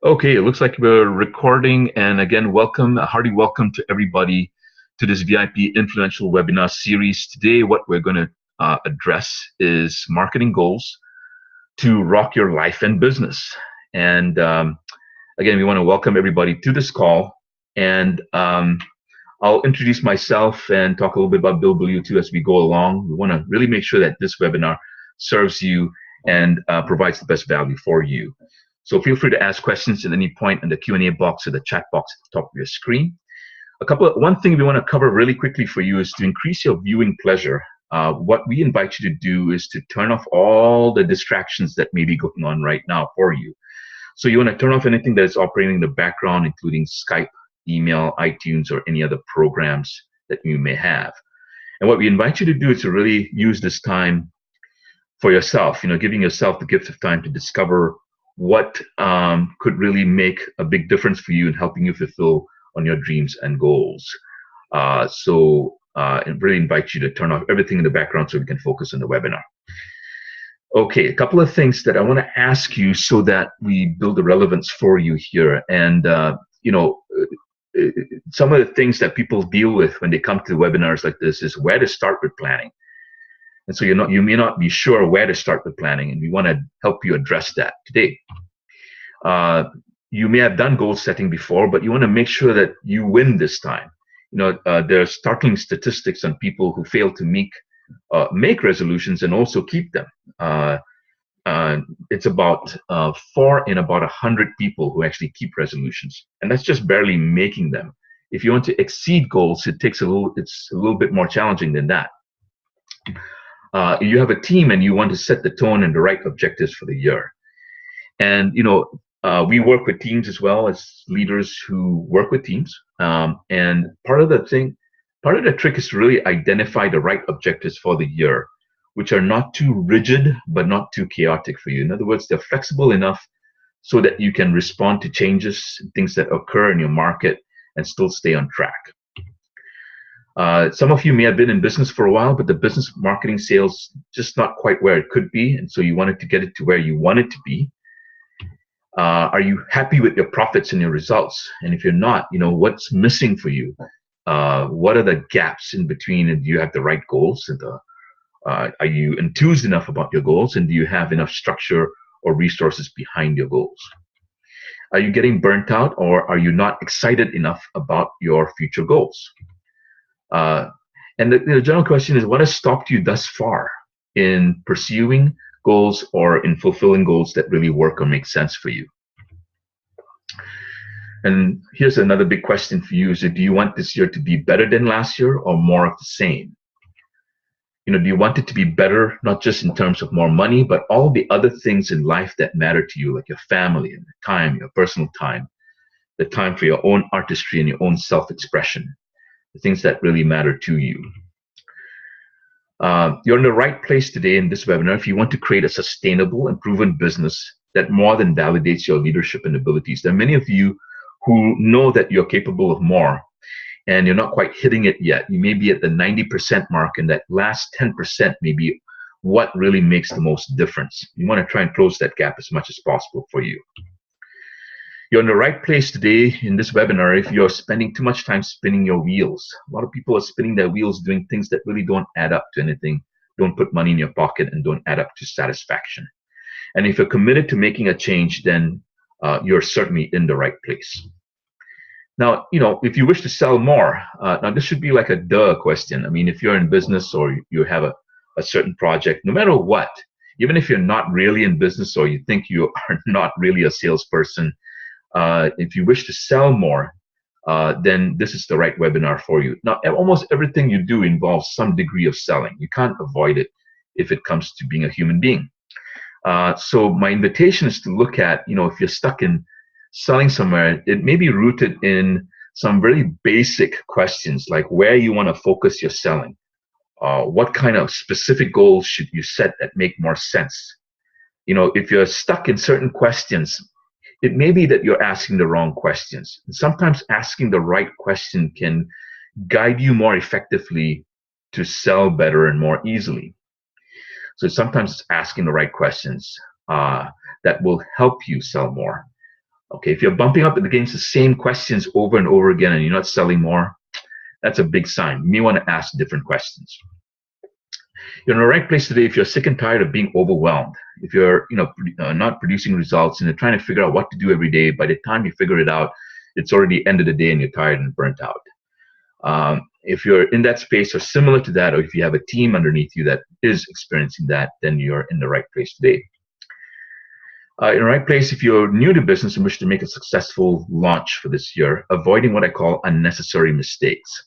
Okay, it looks like we're recording. And again, welcome, a hearty welcome to everybody to this VIP influential webinar series. Today, what we're going to address is marketing goals to rock your life and business. And again, we want to welcome everybody to this call. And I'll introduce myself and talk a little bit about Bill Billio too as we go along. We want to really make sure that this webinar serves you and provides the best value for you. So feel free to ask questions at any point in the Q&A box or the chat box at the top of your screen. One thing we want to cover really quickly for you is to increase your viewing pleasure. What we invite you to do is to turn off all the distractions that may be going on right now for you. So you want to turn off anything that is operating in the background, including Skype, email, iTunes, or any other programs that you may have. And what we invite you to do is to really use this time for yourself, giving yourself the gift of time to discover what could really make a big difference for you in helping you fulfill on your dreams and goals. I really invite you to turn off everything in the background so we can focus on the webinar. Okay, a couple of things that I want to ask you so that we build the relevance for you here. And, some of the things that people deal with when they come to webinars like this is where to start with planning. And so you may not be sure where to start with planning, and we want to help you address that today. You may have done goal setting before, but you want to make sure that you win this time. There are startling statistics on people who fail to make resolutions and also keep them. It's about 4 in about 100 people who actually keep resolutions, and that's just barely making them. If you want to exceed goals, it's a little bit more challenging than that. You have a team and you want to set the tone and the right objectives for the year. And, we work with teams as well as leaders who work with teams. And part of the trick is to really identify the right objectives for the year, which are not too rigid, but not too chaotic for you. In other words, they're flexible enough so that you can respond to changes, things that occur in your market, and still stay on track. Some of you may have been in business for a while, but the business marketing sales just not quite where it could be, and so you wanted to get it to where you want it to be. Are you happy with your profits and your results? And if you're not, what's missing for you? What are the gaps in between? And do you have the right goals? And are you enthused enough about your goals? And do you have enough structure or resources behind your goals? Are you getting burnt out, or are you not excited enough about your future goals? And the general question is, what has stopped you thus far in pursuing goals or in fulfilling goals that really work or make sense for you? And here's another big question for you: do you want this year to be better than last year or more of the same? Do you want it to be better, not just in terms of more money, but all the other things in life that matter to you, like your family and time, your personal time, the time for your own artistry and your own self-expression, the things that really matter to you. You're in the right place today in this webinar if you want to create a sustainable and proven business that more than validates your leadership and abilities. There are many of you who know that you're capable of more, and you're not quite hitting it yet. You may be at the 90% mark, and that last 10% may be what really makes the most difference. You want to try and close that gap as much as possible for you. You're in the right place today in this webinar if you're spending too much time spinning your wheels. A lot of people are spinning their wheels doing things that really don't add up to anything, don't put money in your pocket, and don't add up to satisfaction. And if you're committed to making a change, then you're certainly in the right place. Now, if you wish to sell more, now this should be like a duh question. I mean, if you're in business or you have a certain project, no matter what, even if you're not really in business or you think you are not really a salesperson, if you wish to sell more, then this is the right webinar for you. Now, almost everything you do involves some degree of selling. You can't avoid it if it comes to being a human being. So my invitation is to look at, if you're stuck in selling somewhere, it may be rooted in some very basic questions, like where you want to focus your selling. What kind of specific goals should you set that make more sense? If you're stuck in certain questions, it may be that you're asking the wrong questions. And sometimes asking the right question can guide you more effectively to sell better and more easily. So sometimes it's asking the right questions that will help you sell more. Okay, if you're bumping up against the same questions over and over again and you're not selling more, that's a big sign. You may want to ask different questions. You're in the right place today if you're sick and tired of being overwhelmed. If you're, not producing results and you're trying to figure out what to do every day, by the time you figure it out, it's already end of the day and you're tired and burnt out. If you're in that space or similar to that, or if you have a team underneath you that is experiencing that, then you're in the right place today. In the right place if you're new to business and wish to make a successful launch for this year, avoiding what I call unnecessary mistakes.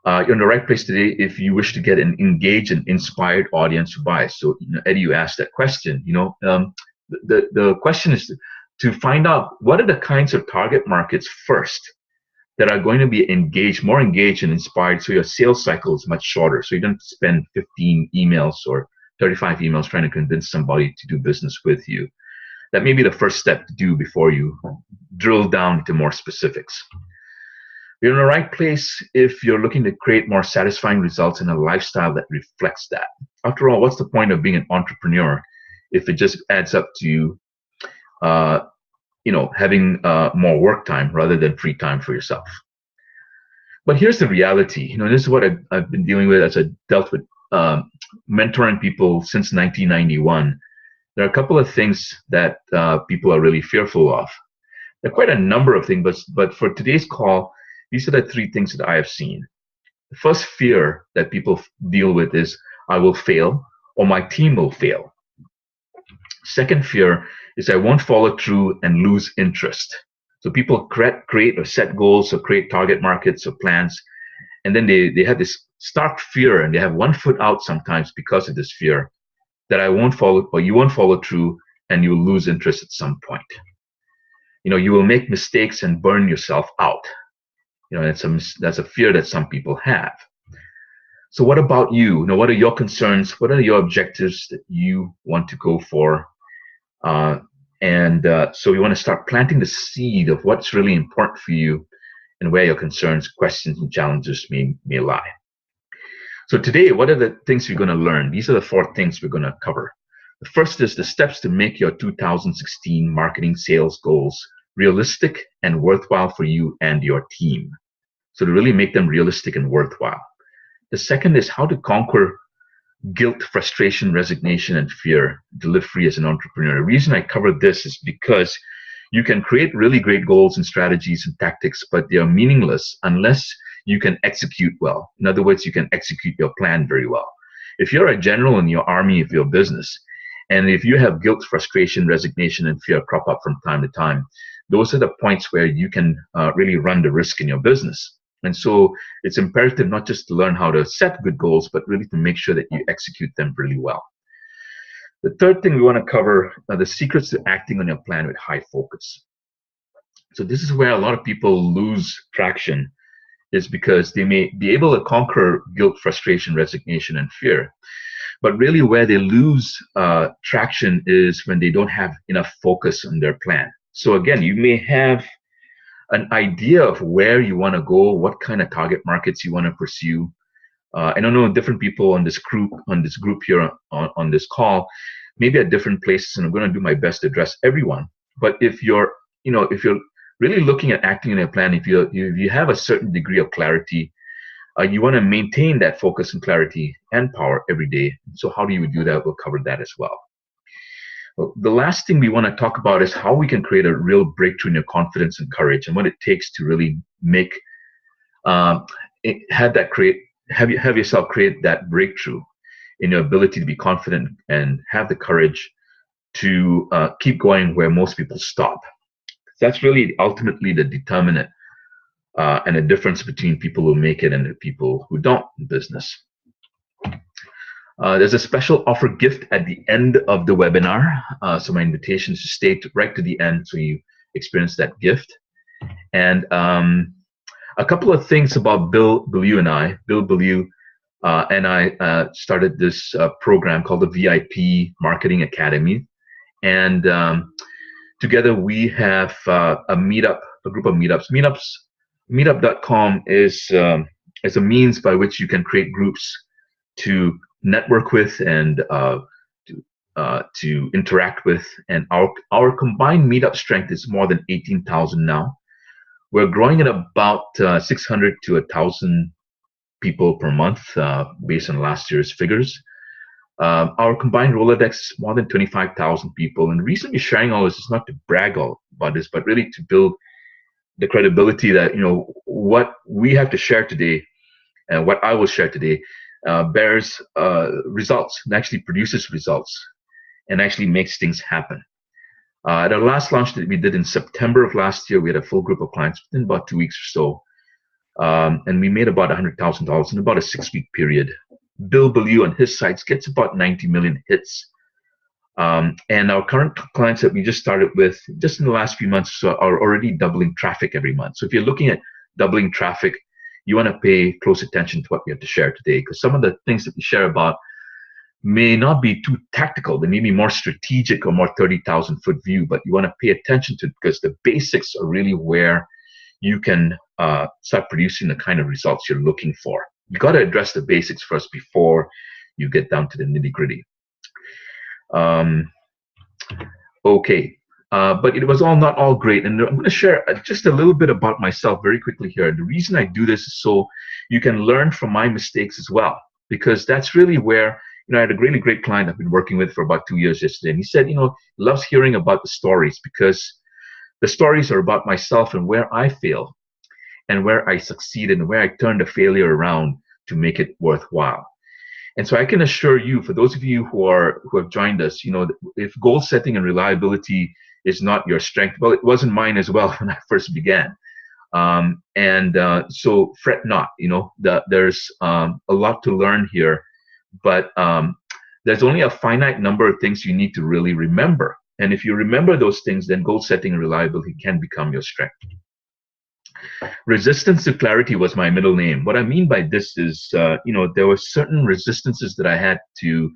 You're in the right place today if you wish to get an engaged and inspired audience who buys. So, Eddie, you asked that question. The question is to find out what are the kinds of target markets first that are going to be more engaged and inspired, so your sales cycle is much shorter. So you don't spend 15 emails or 35 emails trying to convince somebody to do business with you. That may be the first step to do before you drill down into more specifics. You're in the right place if you're looking to create more satisfying results in a lifestyle that reflects that. After all, what's the point of being an entrepreneur if it just adds up to having more work time rather than free time for yourself? But here's the reality. This is what I've been dealing with as I dealt with mentoring people since 1991. There are a couple of things that people are really fearful of. There are quite a number of things, but for today's call, these are the three things that I have seen. The first fear that people deal with is I will fail or my team will fail. Second fear is I won't follow through and lose interest. So people create or set goals or create target markets or plans, and then they have this stark fear and they have one foot out sometimes because of this fear that I won't follow or you won't follow through and you'll lose interest at some point. You will make mistakes and burn yourself out. That's a fear that some people have. So what about you? What are your concerns? What are your objectives that you want to go for? So we want to start planting the seed of what's really important for you and where your concerns, questions, and challenges may lie. So today, what are the things you're going to learn? These are the 4 things we're going to cover. The first is the steps to make your 2016 marketing sales goals realistic and worthwhile for you and your team. So to really make them realistic and worthwhile. The second is how to conquer guilt, frustration, resignation, and fear to live free as an entrepreneur. The reason I cover this is because you can create really great goals and strategies and tactics, but they are meaningless unless you can execute well. In other words, you can execute your plan very well. If you're a general in your army of your business, and if you have guilt, frustration, resignation, and fear crop up from time to time, those are the points where you can really run the risk in your business. And so it's imperative not just to learn how to set good goals, but really to make sure that you execute them really well. The third thing we want to cover are the secrets to acting on your plan with high focus. So this is where a lot of people lose traction, is because they may be able to conquer guilt, frustration, resignation, and fear. But really where they lose traction is when they don't have enough focus on their plan. So again, you may have an idea of where you want to go, what kind of target markets you want to pursue. I don't know, different people on this group here on this call, maybe at different places, and I'm going to do my best to address everyone. But if you're really looking at acting in a plan, if you have a certain degree of clarity, you want to maintain that focus and clarity and power every day. So how do you do that? We'll cover that as well. Well, the last thing we want to talk about is how we can create a real breakthrough in your confidence and courage, and what it takes to really have yourself create that breakthrough in your ability to be confident and have the courage to keep going where most people stop. That's really ultimately the determinant and the difference between people who make it and the people who don't in business. There's a special offer gift at the end of the webinar. So my invitation is to stay right to the end so you experience that gift. And a couple of things about Bill Bellew and I. Bill Bellew and I started this program called the VIP Marketing Academy. And together we have a group of meetups. Meetup.com is a means by which you can create groups to network with and to to interact with, and our combined meetup strength is more than 18,000 now. We're growing at about 600 to 1,000 people per month based on last year's figures. Our combined Rolodex is more than 25,000 people. And the reason we're sharing all this is not to brag about this, but really to build the credibility that, what we have to share today and what I will share today bears results and actually produces results and actually makes things happen. At our last launch that we did in September of last year, we had a full group of clients within about 2 weeks or so. And we made about $100,000 in about a 6-week period. Bill Bellew on his sites gets about 90 million hits. And our current clients that we just started with, just in the last few months, are already doubling traffic every month. So if you're looking at doubling traffic, you want to pay close attention to what we have to share today, because some of the things that we share about may not be too tactical. They may be more strategic or more 30,000-foot view, but you want to pay attention to it because the basics are really where you can start producing the kind of results you're looking for. You got to address the basics first before you get down to the nitty-gritty. Okay, but it was not all great, and I'm going to share just a little bit about myself very quickly here. The reason I do this is so you can learn from my mistakes as well, because that's really where, I had a really great client I've been working with for about 2 years yesterday, and he said, he loves hearing about the stories because the stories are about myself and where I fail and where I succeeded and where I turned the failure around to make it worthwhile. And so I can assure you, for those of you who have joined us, if goal setting and reliability is not your strength, well, it wasn't mine as well when I first began. So fret not. There's a lot to learn here, but there's only a finite number of things you need to really remember. And if you remember those things, then goal setting and reliability can become your strength. Resistance to clarity was my middle name. What I mean by this is, there were certain resistances that I had to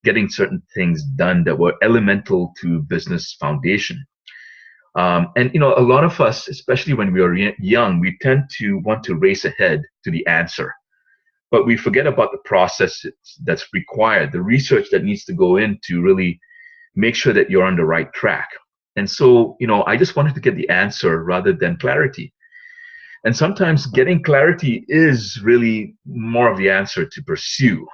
getting certain things done that were elemental to business foundation. A lot of us, especially when we are young, we tend to want to race ahead to the answer, but we forget about the process that's required, the research that needs to go in to really make sure that you're on the right track. And so, I just wanted to get the answer rather than clarity. And sometimes getting clarity is really more of the answer to pursue.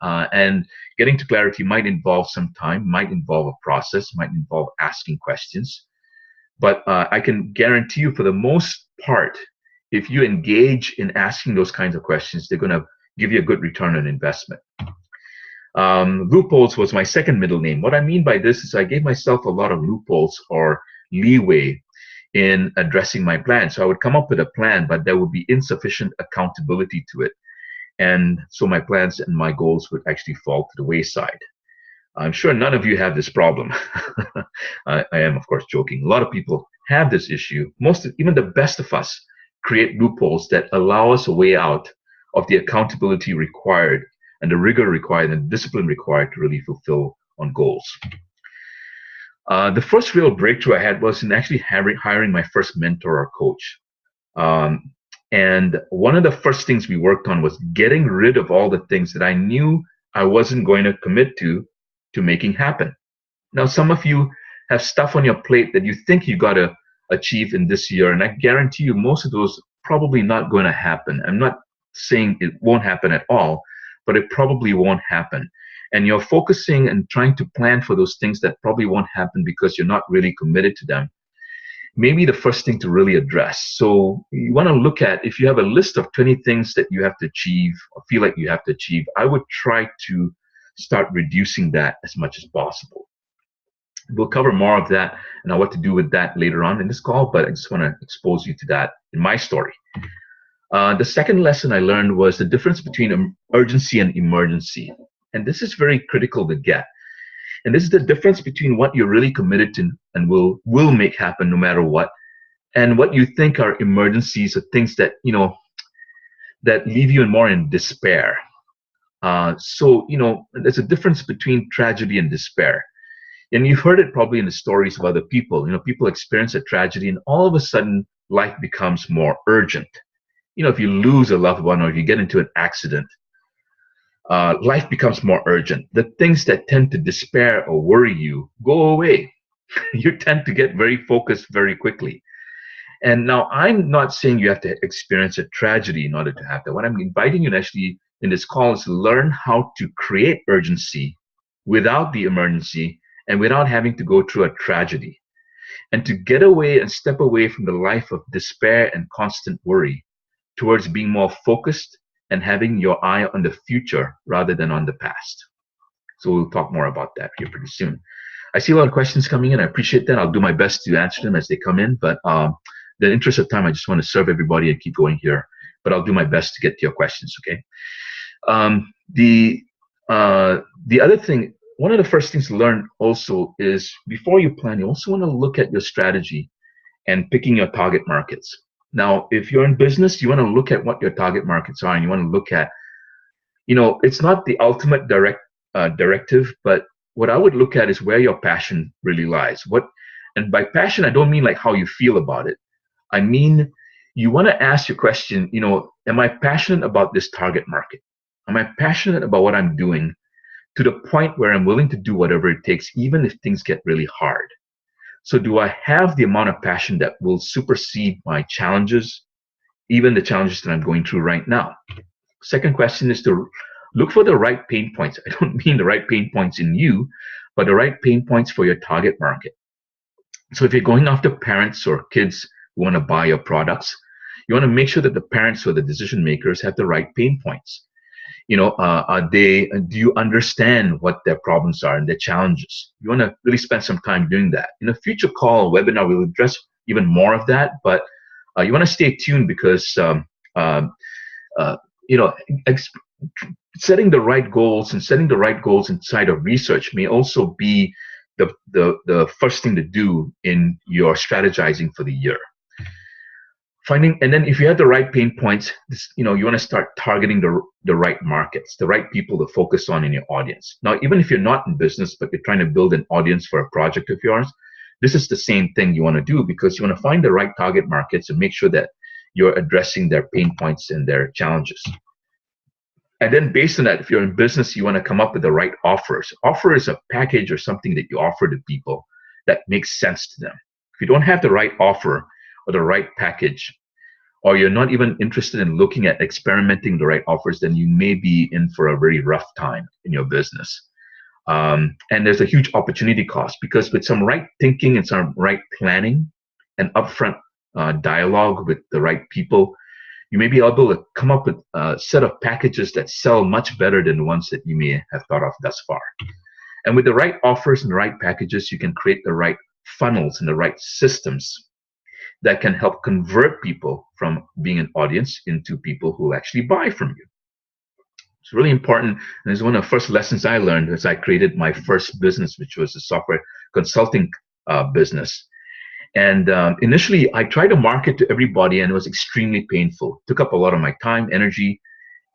And getting to clarity might involve some time, might involve a process, might involve asking questions. But I can guarantee you, for the most part, if you engage in asking those kinds of questions, they're going to give you a good return on investment. Loopholes was my second middle name. What I mean by this is I gave myself a lot of loopholes or leeway in addressing my plan. So I would come up with a plan, but there would be insufficient accountability to it. And so my plans and my goals would actually fall to the wayside. I'm sure none of you have this problem. I am, of course, joking. A lot of people have this issue. Even the best of us create loopholes that allow us a way out of the accountability required and the rigor required and the discipline required to really fulfill on goals. The first real breakthrough I had was in actually hiring my first mentor or coach. And one of the first things we worked on was getting rid of all the things that I knew I wasn't going to commit to making happen. Now, some of you have stuff on your plate that you think you got to achieve in this year, and I guarantee you most of those probably not going to happen. I'm not saying it won't happen at all, but it probably won't happen. And you're focusing and trying to plan for those things that probably won't happen because you're not really committed to them. Maybe the first thing to really address. So you want to look at, if you have a list of 20 things that you have to achieve or feel like you have to achieve, I would try to start reducing that as much as possible. We'll cover more of that and what to do with that later on in this call, but I just want to expose you to that in my story. The second lesson I learned was the difference between urgency and emergency. And this is very critical to get. And this is the difference between what you're really committed to and will make happen no matter what, and what you think are emergencies or things that, that leave you more in despair. There's a difference between tragedy and despair. And you've heard it probably in the stories of other people. People experience a tragedy and all of a sudden life becomes more urgent. If you lose a loved one or if you get into an accident, life becomes more urgent. The things that tend to despair or worry you go away. You tend to get very focused very quickly. And now I'm not saying you have to experience a tragedy in order to have that. What I'm inviting you to actually in this call is to learn how to create urgency without the emergency and without having to go through a tragedy, and to get away and step away from the life of despair and constant worry towards being more focused and having your eye on the future rather than on the past. So we'll talk more about that here pretty soon. I see a lot of questions coming in. I appreciate that. I'll do my best to answer them as they come in, but in the interest of time, I just want to serve everybody and keep going here. But I'll do my best to get to your questions. Okay. Um, the the other thing, one of the first things to learn also is before you plan, you also want to look at your strategy and picking your target markets. Now, if you're in business, you want to look at what your target markets are, and you want to look at, it's not the ultimate directive, but what I would look at is where your passion really lies. And by passion, I don't mean like how you feel about it. I mean, you want to ask your question, am I passionate about this target market? Am I passionate about what I'm doing to the point where I'm willing to do whatever it takes, even if things get really hard? So do I have the amount of passion that will supersede my challenges, even the challenges that I'm going through right now? Second question is to look for the right pain points. I don't mean the right pain points in you, but the right pain points for your target market. So if you're going after parents or kids who want to buy your products, you want to make sure that the parents or the decision makers have the right pain points. Do you understand what their problems are and their challenges? You want to really spend some time doing that. In a future call, webinar, we'll address even more of that, but you want to stay tuned because, setting the right goals inside of research may also be the first thing to do in your strategizing for the year. And then if you have the right pain points, you want to start targeting the right markets, the right people to focus on in your audience. Now, even if you're not in business, but you're trying to build an audience for a project of yours, this is the same thing you want to do, because you want to find the right target markets and make sure that you're addressing their pain points and their challenges. And then based on that, if you're in business, you want to come up with the right offers. Offer is a package or something that you offer to people that makes sense to them. If you don't have the right offer or the right package, or you're not even interested in looking at experimenting the right offers, then you may be in for a very rough time in your business. And there's a huge opportunity cost, because with some right thinking and some right planning and upfront dialogue with the right people, you may be able to come up with a set of packages that sell much better than the ones that you may have thought of thus far. And with the right offers and the right packages, you can create the right funnels and the right systems that can help convert people from being an audience into people who actually buy from you. It's really important. And it's one of the first lessons I learned as I created my first business, which was a software consulting business. And initially, I tried to market to everybody, and it was extremely painful. It took up a lot of my time, energy.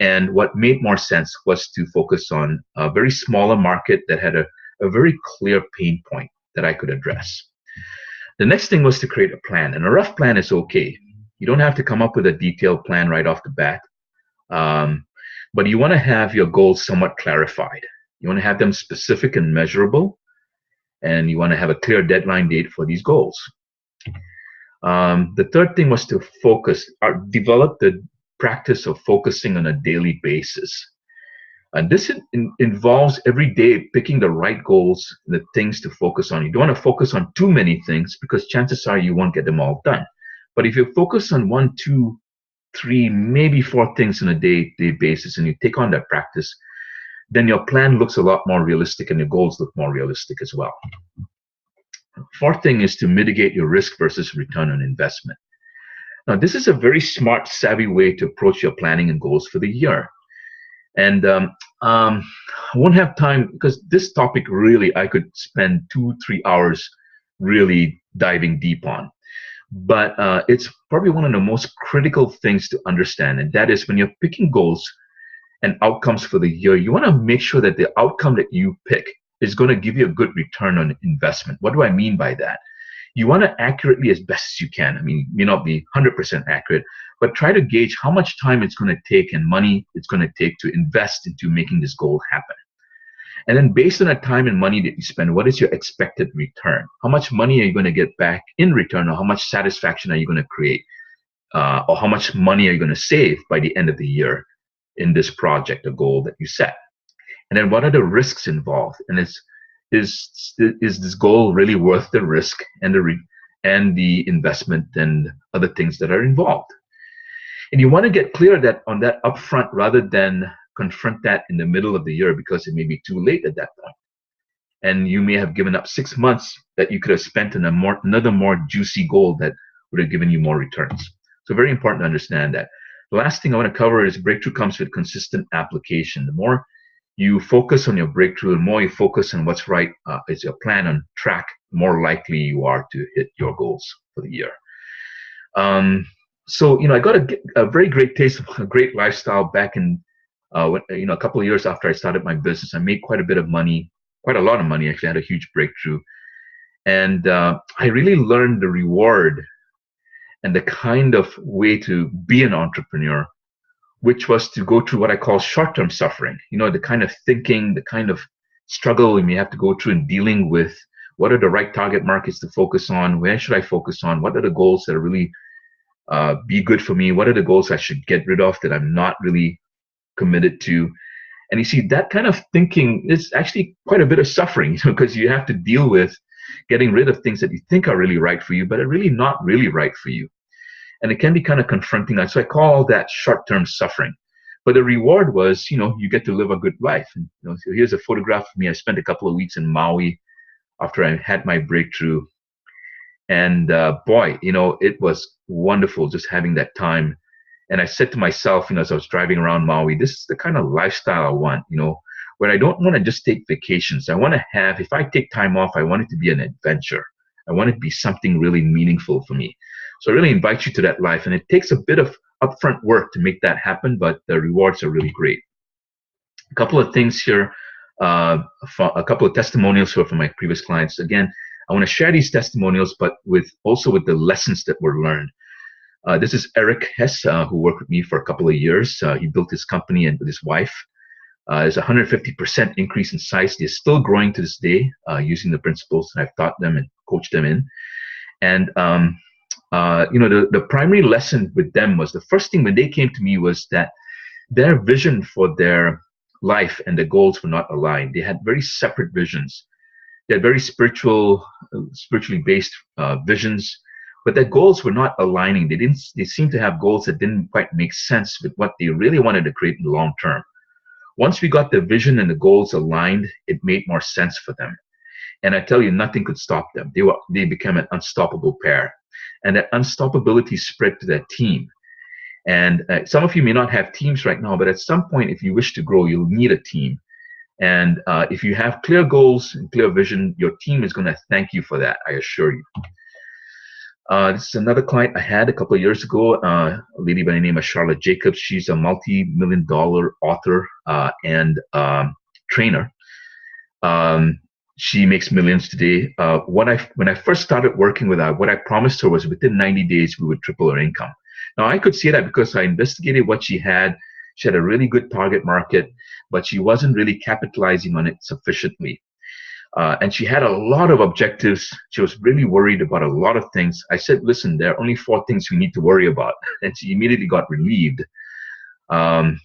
And what made more sense was to focus on a very smaller market that had a very clear pain point that I could address. The next thing was to create a plan, and a rough plan is okay. You don't have to come up with a detailed plan right off the bat, but you want to have your goals somewhat clarified. You want to have them specific and measurable, and you want to have a clear deadline date for these goals. The third thing was to develop the practice of focusing on a daily basis. And this involves every day picking the right goals, the things to focus on. You don't want to focus on too many things, because chances are you won't get them all done. But if you focus on 1, 2, 3, maybe 4 things on a day-to-day basis, and you take on that practice, then your plan looks a lot more realistic and your goals look more realistic as well. Fourth thing is to mitigate your risk versus return on investment. Now, this is a very smart, savvy way to approach your planning and goals for the year. And I won't have time, because this topic really, I could spend 2-3 hours really diving deep on. But it's probably one of the most critical things to understand. And that is, when you're picking goals and outcomes for the year, you want to make sure that the outcome that you pick is going to give you a good return on investment. What do I mean by that? You want to accurately, as best as you can, I mean, it may not be 100% accurate, but try to gauge how much time it's going to take and money it's going to take to invest into making this goal happen. And then based on the time and money that you spend, what is your expected return? How much money are you going to get back in return, or how much satisfaction are you going to create? Or how much money are you going to save by the end of the year in this project, a goal that you set? And then what are the risks involved? And is this goal really worth the risk and the investment and other things that are involved? And you want to get clear that on that upfront, rather than confront that in the middle of the year, because it may be too late at that point. And you may have given up 6 months that you could have spent on another more juicy goal that would have given you more returns. So very important to understand that. The last thing I want to cover is breakthrough comes with consistent application. The more you focus on your breakthrough, the more you focus on what's right, is your plan on track, the more likely you are to hit your goals for the year. So, I got a very great taste of a great lifestyle back in, a couple of years after I started my business. I made quite a bit of money, quite a lot of money, actually. I had a huge breakthrough. And I really learned the reward and the kind of way to be an entrepreneur, which was to go through what I call short-term suffering. The kind of thinking, the kind of struggle we may have to go through in dealing with what are the right target markets to focus on, where should I focus on, what are the goals that are really be good for me, what are the goals I should get rid of that I'm not really committed to. And you see, that kind of thinking is actually quite a bit of suffering, because you have to deal with getting rid of things that you think are really right for you, but are really not really right for you. And it can be kind of confronting. So I call that short-term suffering. But the reward was, you get to live a good life. And, so here's a photograph of me. I spent a couple of weeks in Maui after I had my breakthrough. And boy, it was wonderful just having that time. And I said to myself, as I was driving around Maui, this is the kind of lifestyle I want, where I don't want to just take vacations. I want to have, if I take time off, I want it to be an adventure. I want it to be something really meaningful for me. So I really invite you to that life. And it takes a bit of upfront work to make that happen, but the rewards are really great. A couple of things here, a couple of testimonials here from my previous clients. Again, I want to share these testimonials, but also with the lessons that were learned. This is Eric Hess, who worked with me for a couple of years. He built his company and with his wife. There's a 150% increase in size. They're still growing to this day using the principles that I've taught them and coached them in. And the primary lesson with them was, the first thing when they came to me was that their vision for their life and their goals were not aligned. They had very separate visions. They had very spiritually based visions, but their goals were not aligning. They seemed to have goals that didn't quite make sense with what they really wanted to create in the long term. Once we got the vision and the goals aligned, it made more sense for them. And I tell you, nothing could stop them. They became an unstoppable pair. And that unstoppability spread to their team. And some of you may not have teams right now, but at some point, if you wish to grow, you'll need a team. And if you have clear goals and clear vision, your team is going to thank you for that, I assure you. This is another client I had a couple of years ago, a lady by the name of Charlotte Jacobs. She's a multi-million-dollar author and trainer. She makes millions today. When I first started working with her, what I promised her was within 90 days, we would triple her income. Now, I could say that because I investigated what she had. She had a really good target market, but she wasn't really capitalizing on it sufficiently. And she had a lot of objectives. She was really worried about a lot of things. I said, listen, there are only 4 things we need to worry about. And she immediately got relieved. And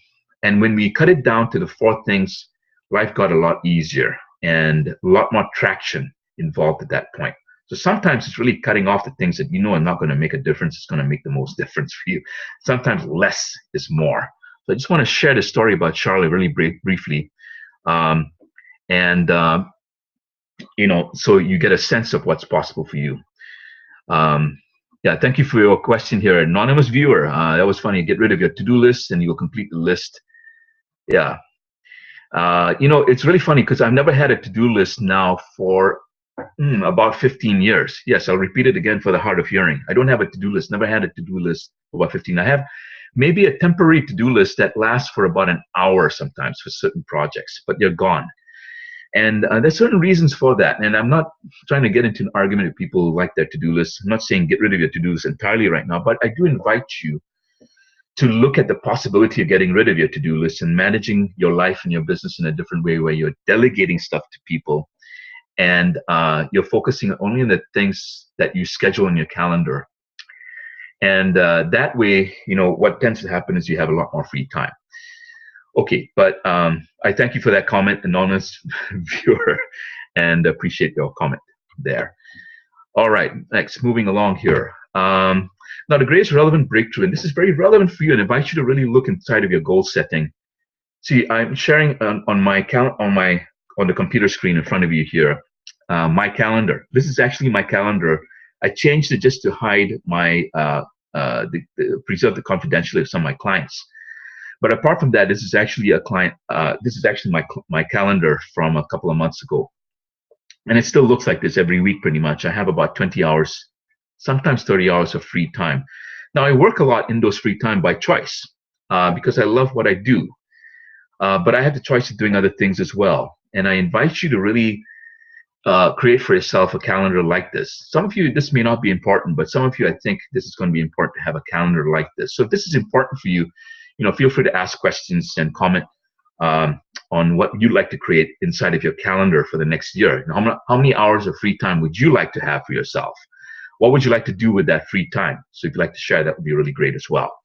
when we cut it down to the 4 things, life got a lot easier and a lot more traction involved at that point. So sometimes it's really cutting off the things that are not going to make a difference. It's going to make the most difference for you. Sometimes less is more. So I just want to share the story about Charlotte really briefly. So you get a sense of what's possible for you. Thank you for your question here. Anonymous viewer, that was funny. Get rid of your to-do list and you'll complete the list. Yeah. It's really funny because I've never had a to-do list now for about 15 years. Yes, I'll repeat it again for the hard of hearing. I don't have a to-do list, never had a to-do list for about 15. I have maybe a temporary to-do list that lasts for about an hour sometimes for certain projects, but they're gone. And there's certain reasons for that. And I'm not trying to get into an argument with people who like their to-do list. I'm not saying get rid of your to-do list entirely right now, but I do invite you to look at the possibility of getting rid of your to-do list and managing your life and your business in a different way, where you're delegating stuff to people and you're focusing only on the things that you schedule in your calendar. And that way, what tends to happen is you have a lot more free time. Okay, but I thank you for that comment, anonymous viewer, and appreciate your comment there. All right, next, moving along here. Now, the greatest relevant breakthrough, and this is very relevant for you, and invite you to really look inside of your goal setting. See, I'm sharing on the computer screen in front of you here, my calendar. This is actually my calendar. I changed it just to hide my preserve the confidentiality of some of my clients. But apart from that, this is actually a client. This is actually my calendar from a couple of months ago, and it still looks like this every week pretty much. I have about 20 hours, sometimes 30 hours of free time. Now, I work a lot in those free time by choice because I love what I do, but I have the choice of doing other things as well. And I invite you to really create for yourself a calendar like this. Some of you, this may not be important, but some of you, I think this is going to be important to have a calendar like this. So if this is important for you, feel free to ask questions and comment on what you'd like to create inside of your calendar for the next year. How many hours of free time would you like to have for yourself? What would you like to do with that free time? So if you'd like to share, that would be really great as well.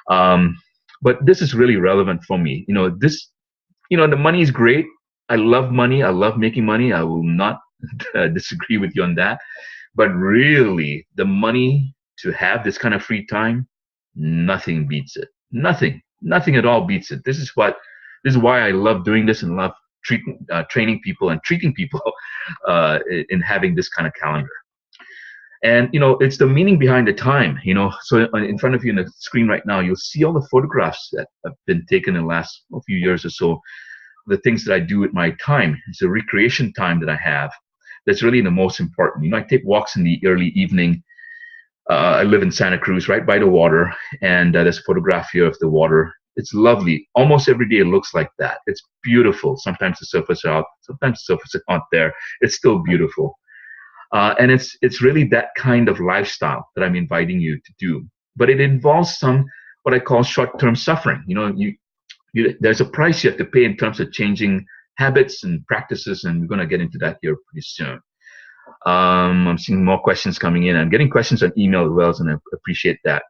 But this is really relevant for me. The money is great. I love money. I love making money. I will not disagree with you on that. But really, the money to have this kind of free time, nothing beats it. Nothing at all beats it. This is why I love doing this and love training people and treating people in having this kind of calendar. And it's the meaning behind the time. So in front of you on the screen right now, you'll see all the photographs that have been taken in the last few years or so. The things that I do with my time. It's a recreation time that I have. That's really the most important. I take walks in the early evening. I live in Santa Cruz, right by the water, and there's a photograph here of the water. It's lovely. Almost every day it looks like that. It's beautiful. Sometimes the surface is out, sometimes the surface is not there. It's still beautiful. And it's really that kind of lifestyle that I'm inviting you to do. But it involves some what I call short-term suffering. There's a price you have to pay in terms of changing habits and practices, and we're going to get into that here pretty soon. I'm seeing more questions coming in. I'm getting questions on email as well, and I appreciate that.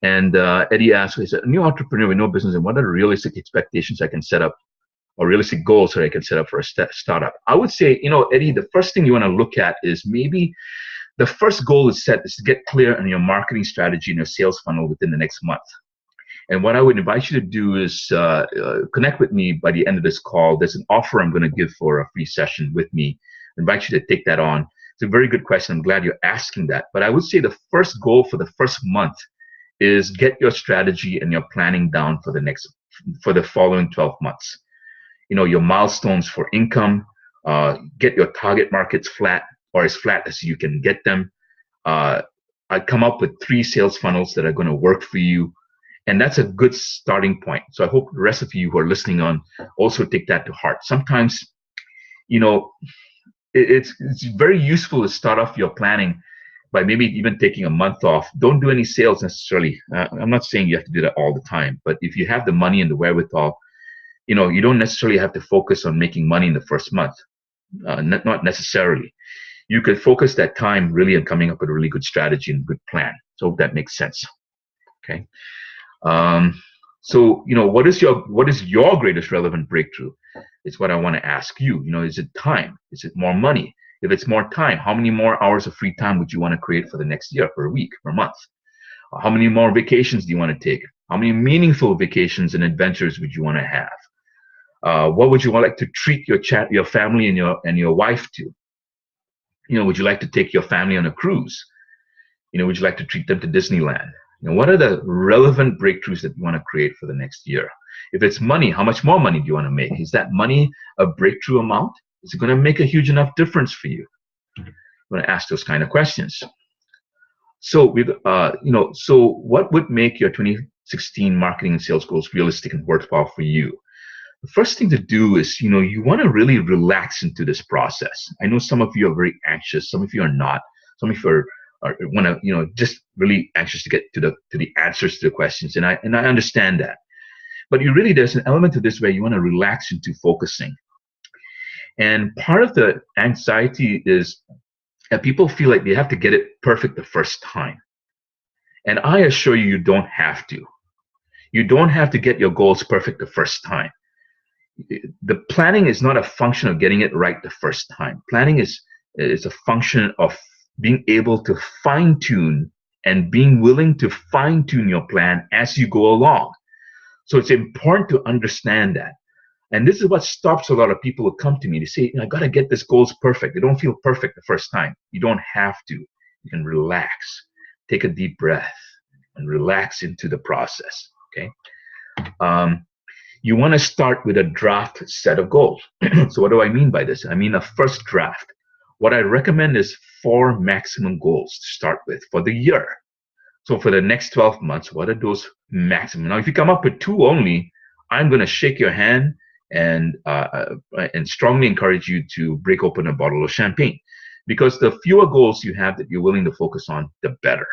And Eddie asks, is a new entrepreneur with no business, and what are the realistic expectations I can set up, or realistic goals that I can set up for a startup? I would say, Eddie, the first thing you want to look at is maybe the first goal is to get clear on your marketing strategy and your sales funnel within the next month. And what I would invite you to do is connect with me by the end of this call. There's an offer I'm going to give for a free session with me. I invite you to take that on. It's a very good question. I'm glad you're asking that. But I would say the first goal for the first month is get your strategy and your planning down for the following 12 months. Your milestones for income, get your target markets flat or as flat as you can get them. I come up with 3 sales funnels that are going to work for you. And that's a good starting point. So I hope the rest of you who are listening on also take that to heart. Sometimes, it's very useful to start off your planning by maybe even taking a month off. Don't do any sales necessarily. I'm not saying you have to do that all the time, but if you have the money and the wherewithal, you don't necessarily have to focus on making money in the first month. Not necessarily. You could focus that time really on coming up with a really good strategy and good plan. So hope that makes sense. Okay. So what is your greatest relevant breakthrough? It's what I want to ask you. Is it time? Is it more money? If it's more time, how many more hours of free time would you want to create for the next year, for a week, for a month? How many more vacations do you want to take? How many meaningful vacations and adventures would you want to have? What would you like to treat your family and your wife to? Would you like to take your family on a cruise? Would you like to treat them to Disneyland? What are the relevant breakthroughs that you want to create for the next year? If it's money, how much more money do you want to make? Is that money a breakthrough amount? Is it going to make a huge enough difference for you? I'm going to ask those kind of questions. So so what would make your 2016 marketing and sales goals realistic and worthwhile for you? The first thing to do is, you want to really relax into this process. I know some of you are very anxious. Some of you are not. Some of you want to, just really anxious to get to the answers to the questions, and I understand that. But there's an element to this where you want to relax into focusing. And part of the anxiety is that people feel like they have to get it perfect the first time. And I assure you, you don't have to. You don't have to get your goals perfect the first time. The planning is not a function of getting it right the first time. Planning is a function of being able to fine tune and being willing to fine tune your plan as you go along. So it's important to understand that. And this is what stops a lot of people who come to me. They say, I got to get this goals perfect. They don't feel perfect the first time. You don't have to. You can relax, take a deep breath, and relax into the process. Okay. You want to start with a draft set of goals. So what do I mean by this? I mean a first draft. What I recommend is 4 maximum goals to start with for the year. So for the next 12 months, what are those maximum? Now, if you come up with 2 only, I'm going to shake your hand and strongly encourage you to break open a bottle of champagne, because the fewer goals you have that you're willing to focus on, the better.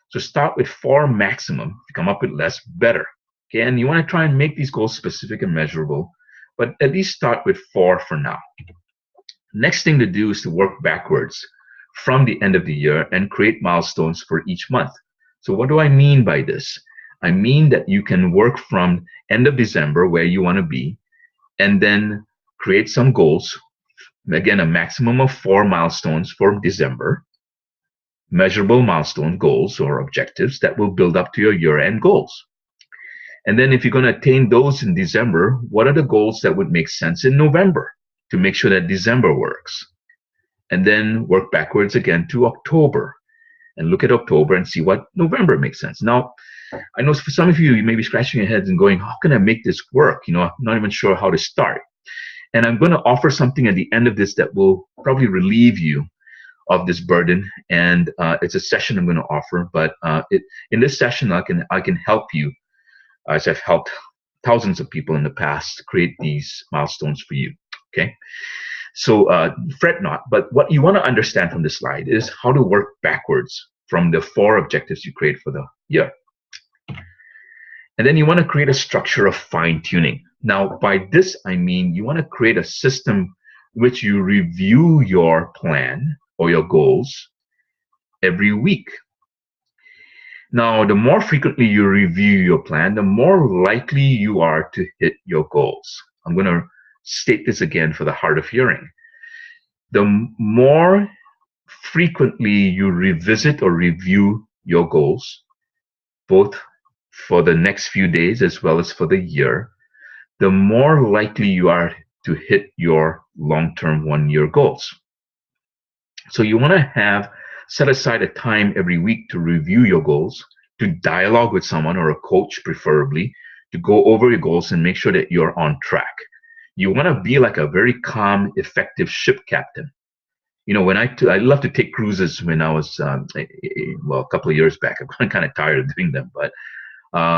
So start with 4 maximum. If you come up with less, better. Okay, and you want to try and make these goals specific and measurable, but at least start with 4 for now. Next thing to do is to work backwards from the end of the year and create milestones for each month. So what do I mean by this? I mean that you can work from end of December, where you want to be, and then create some goals. Again, a maximum of 4 milestones for December, measurable milestone goals or objectives that will build up to your year-end goals. And then if you're going to attain those in December, what are the goals that would make sense in November to make sure that December works? And then work backwards again to October and look at October and see what November makes sense. Now, I know for some of you, you may be scratching your heads and going, how can I make this work? I'm not even sure how to start. And I'm going to offer something at the end of this that will probably relieve you of this burden. And it's a session I'm going to offer. But in this session, I can help you, as I've helped thousands of people in the past, create these milestones for you. Okay. So fret not. But what you want to understand from this slide is how to work backwards from the 4 objectives you create for the year. And then you want to create a structure of fine-tuning. Now, by this, I mean you want to create a system which you review your plan or your goals every week. Now, the more frequently you review your plan, the more likely you are to hit your goals. I'm going to state this again for the hard of hearing. The more frequently you revisit or review your goals, both for the next few days as well as for the year, the more likely you are to hit your long-term 1-year goals. So you want to set aside a time every week to review your goals, to dialogue with someone or a coach preferably, to go over your goals and make sure that you're on track. You want to be like a very calm, effective ship captain. When I love to take cruises when I was, a couple of years back. I've gotten kind of tired of doing them, but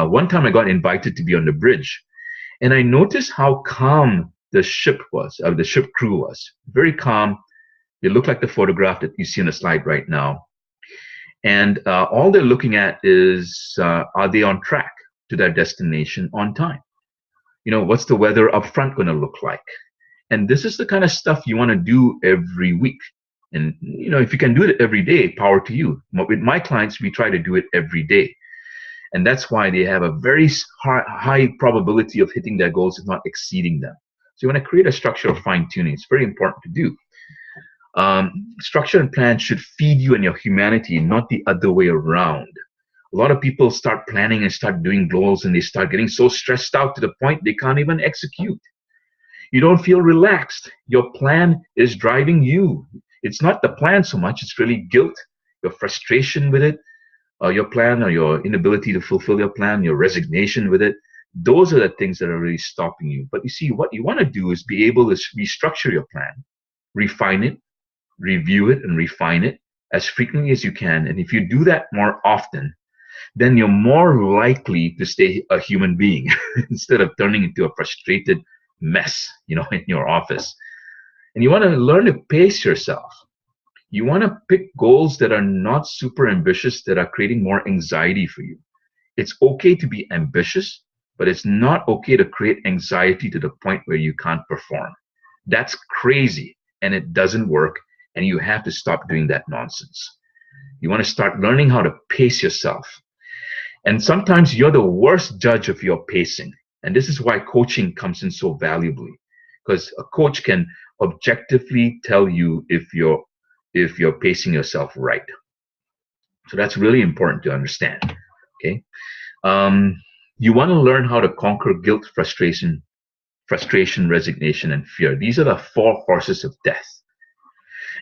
one time I got invited to be on the bridge, and I noticed how calm the ship was, the ship crew was. Very calm. They look like the photograph that you see on the slide right now. And all they're looking at is, are they on track to their destination on time? What's the weather up front going to look like? And this is the kind of stuff you want to do every week. And, if you can do it every day, power to you. With my clients, we try to do it every day. And that's why they have a very high probability of hitting their goals, if not exceeding them. So you want to create a structure of fine-tuning. It's very important to do. Structure and plan should feed you and your humanity, not the other way around. A lot of people start planning and start doing goals, and they start getting so stressed out to the point they can't even execute. You don't feel relaxed. Your plan is driving you. It's not the plan so much. It's really guilt, your frustration with it, your plan, or your inability to fulfill your plan, your resignation with it. Those are the things that are really stopping you. But you see, what you want to do is be able to restructure your plan, refine it, review it, and refine it as frequently as you can. And if you do that more often, then you're more likely to stay a human being instead of turning into a frustrated mess, in your office. And you want to learn to pace yourself. You want to pick goals that are not super ambitious, that are creating more anxiety for you. It's okay to be ambitious, but it's not okay to create anxiety to the point where you can't perform. That's crazy and it doesn't work. And you have to stop doing that nonsense. You want to start learning how to pace yourself. And sometimes you're the worst judge of your pacing. And this is why coaching comes in so valuably, because a coach can objectively tell you if you're pacing yourself right. So that's really important to understand. Okay. You want to learn how to conquer guilt, frustration, resignation, and fear. These are the four horses of death.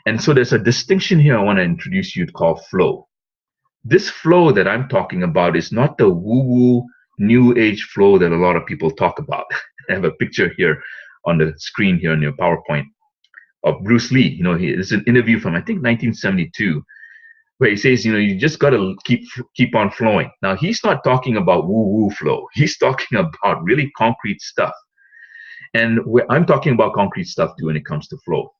And so there's a distinction here I want to introduce you to called flow. This flow that I'm talking about is not the woo-woo new age flow that a lot of people talk about. I have a picture here on the screen here in your PowerPoint of Bruce Lee. It's an interview from, I think, 1972, where he says, you just got to keep on flowing. Now, he's not talking about woo-woo flow. He's talking about really concrete stuff. And I'm talking about concrete stuff too when it comes to flow.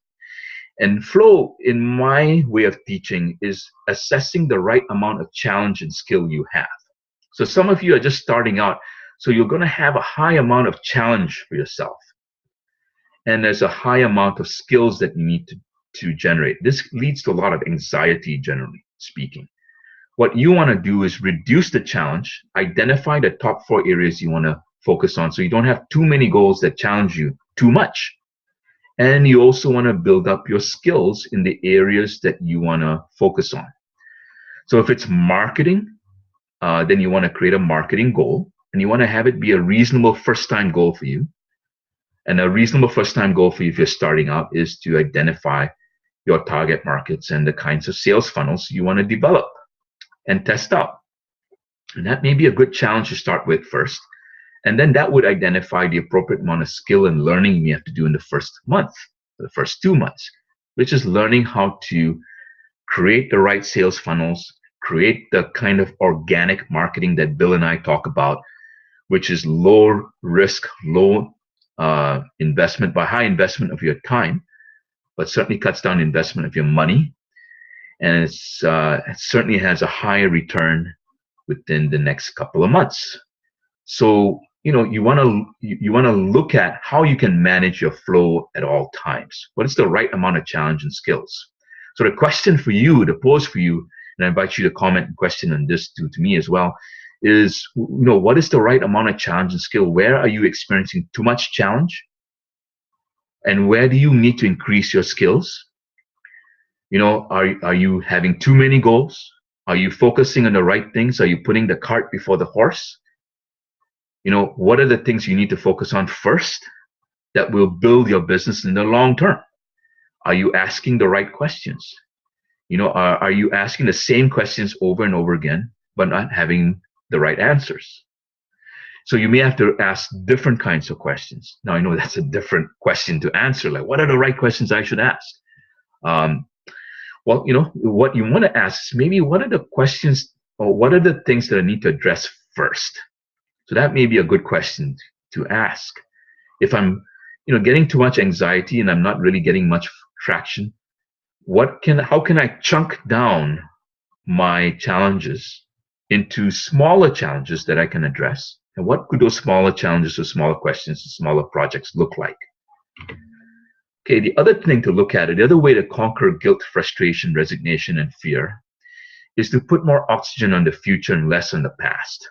And flow, in my way of teaching, is assessing the right amount of challenge and skill you have. So some of you are just starting out, so you're going to have a high amount of challenge for yourself. And there's a high amount of skills that you need to generate. This leads to a lot of anxiety, generally speaking. What you want to do is reduce the challenge, identify the top 4 areas you want to focus on so you don't have too many goals that challenge you too much. And you also want to build up your skills in the areas that you want to focus on. So if it's marketing, then you want to create a marketing goal, and you want to have it be a reasonable first-time goal for you. And a reasonable first-time goal for you if you're starting out is to identify your target markets and the kinds of sales funnels you want to develop and test out. And that may be a good challenge to start with first. And then that would identify the appropriate amount of skill and learning you have to do in the first month, the first 2 months, which is learning how to create the right sales funnels, create the kind of organic marketing that Bill and I talk about, which is low risk, low investment, by high investment of your time, but certainly cuts down investment of your money. And it certainly has a higher return within the next couple of months. So, you want to look at how you can manage your flow at all times. What is the right amount of challenge and skills? So the question for you, to pose for you, and I invite you to comment and question on this to me as well, is, what is the right amount of challenge and skill? Where are you experiencing too much challenge? And where do you need to increase your skills? Are you having too many goals? Are you focusing on the right things? Are you putting the cart before the horse? What are the things you need to focus on first that will build your business in the long term? Are you asking the right questions? Are you asking the same questions over and over again, but not having the right answers? So you may have to ask different kinds of questions. Now, I know that's a different question to answer. Like, what are the right questions I should ask? What you want to ask is maybe what are the questions or what are the things that I need to address first? So that may be a good question to ask. If I'm, getting too much anxiety and I'm not really getting much traction, how can I chunk down my challenges into smaller challenges that I can address? And what could those smaller challenges or smaller questions and smaller projects look like? Okay, the other thing to look at, the other way to conquer guilt, frustration, resignation, and fear is to put more oxygen on the future and less on the past.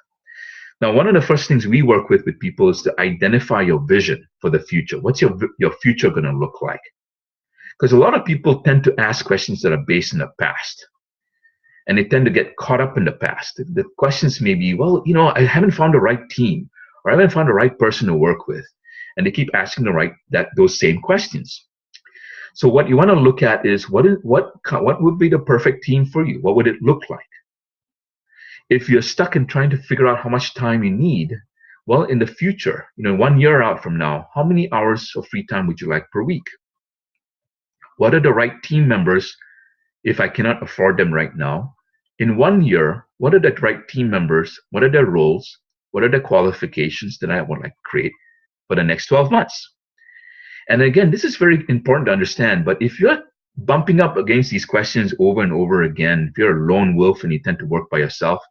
Now, one of the first things we work with people is to identify your vision for the future. What's your future going to look like? Because a lot of people tend to ask questions that are based in the past. And they tend to get caught up in the past. The questions may be, well, I haven't found the right team, or I haven't found the right person to work with. And they keep asking those same questions. So what you want to look at is what would be the perfect team for you? What would it look like? If you're stuck in trying to figure out how much time you need, well, in the future, 1 year out from now, how many hours of free time would you like per week? What are the right team members if I cannot afford them right now? In 1 year, what are the right team members? What are their roles? What are the qualifications that I would like to create for the next 12 months? And again, this is very important to understand, but if you're bumping up against these questions over and over again, if you're a lone wolf and you tend to work by yourself,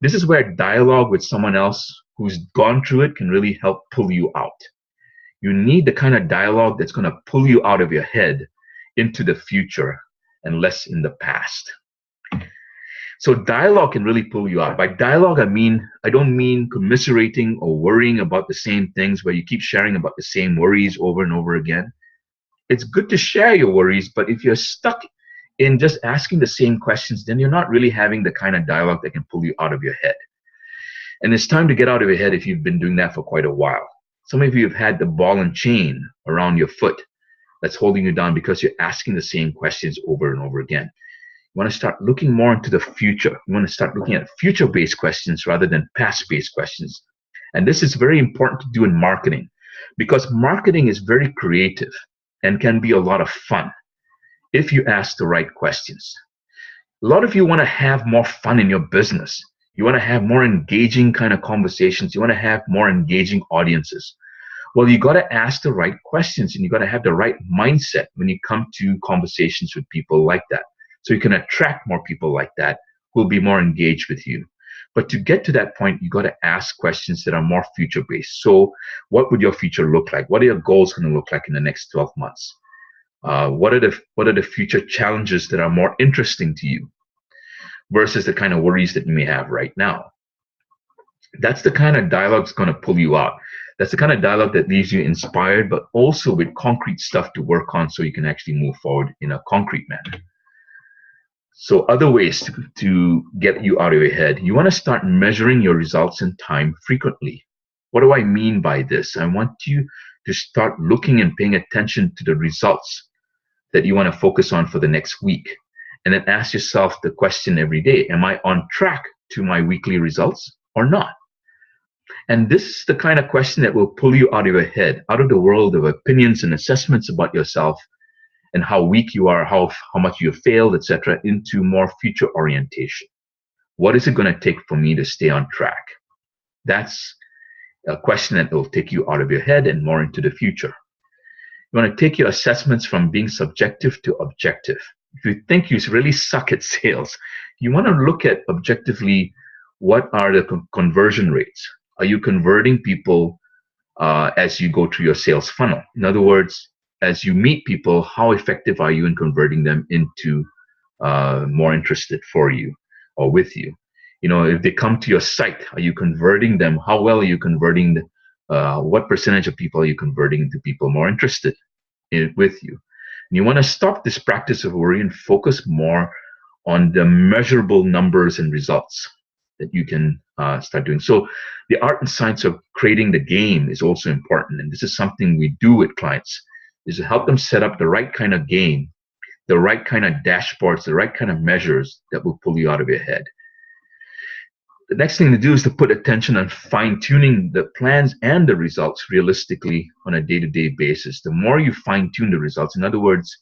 this is where dialogue with someone else who's gone through it can really help pull you out. You need the kind of dialogue that's going to pull you out of your head into the future and less in the past. So dialogue can really pull you out. By dialogue, I don't mean commiserating or worrying about the same things where you keep sharing about the same worries over and over again. It's good to share your worries, but if you're stuck in just asking the same questions, then you're not really having the kind of dialogue that can pull you out of your head. And it's time to get out of your head if you've been doing that for quite a while. Some of you have had the ball and chain around your foot that's holding you down because you're asking the same questions over and over again. You want to start looking more into the future. You want to start looking at future-based questions rather than past-based questions. And this is very important to do in marketing because marketing is very creative and can be a lot of fun if you ask the right questions. A lot of you want to have more fun in your business. You want to have more engaging kind of conversations. You want to have more engaging audiences. Well, you got to ask the right questions and you got to have the right mindset when you come to conversations with people like that. So you can attract more people like that who will be more engaged with you. But to get to that point, you got to ask questions that are more future-based. So what would your future look like? What are your goals going to look like in the next 12 months? What are the future challenges that are more interesting to you versus the kind of worries that you may have right now? That's the kind of dialogue that's going to pull you out. That's the kind of dialogue that leaves you inspired, but also with concrete stuff to work on so you can actually move forward in a concrete manner. So other ways to get you out of your head, you want to start measuring your results in time frequently. What do I mean by this? I want you to start looking and paying attention to the results that you want to focus on for the next week. And then ask yourself the question every day, am I on track to my weekly results or not? And this is the kind of question that will pull you out of your head, out of the world of opinions and assessments about yourself and how weak you are, how much you have failed, etc., into more future orientation. What is it going to take for me to stay on track? That's a question that will take you out of your head and more into the future. You want to take your assessments from being subjective to objective. If you think you really suck at sales, you want to look at objectively what are the conversion rates. Are you converting people as you go through your sales funnel? In other words, as you meet people, how effective are you in converting them into more interested for you or with you? You know, if they come to your site, are you converting them? How well are you converting? What percentage of people are you converting to people more interested with you? And you want to stop this practice of worry and focus more on the measurable numbers and results that you can start doing. So the art and science of creating the game is also important. And this is something we do with clients, is to help them set up the right kind of game, the right kind of dashboards, the right kind of measures that will pull you out of your head. The next thing to do is to put attention on fine-tuning the plans and the results realistically on a day-to-day basis. The more you fine-tune the results, in other words,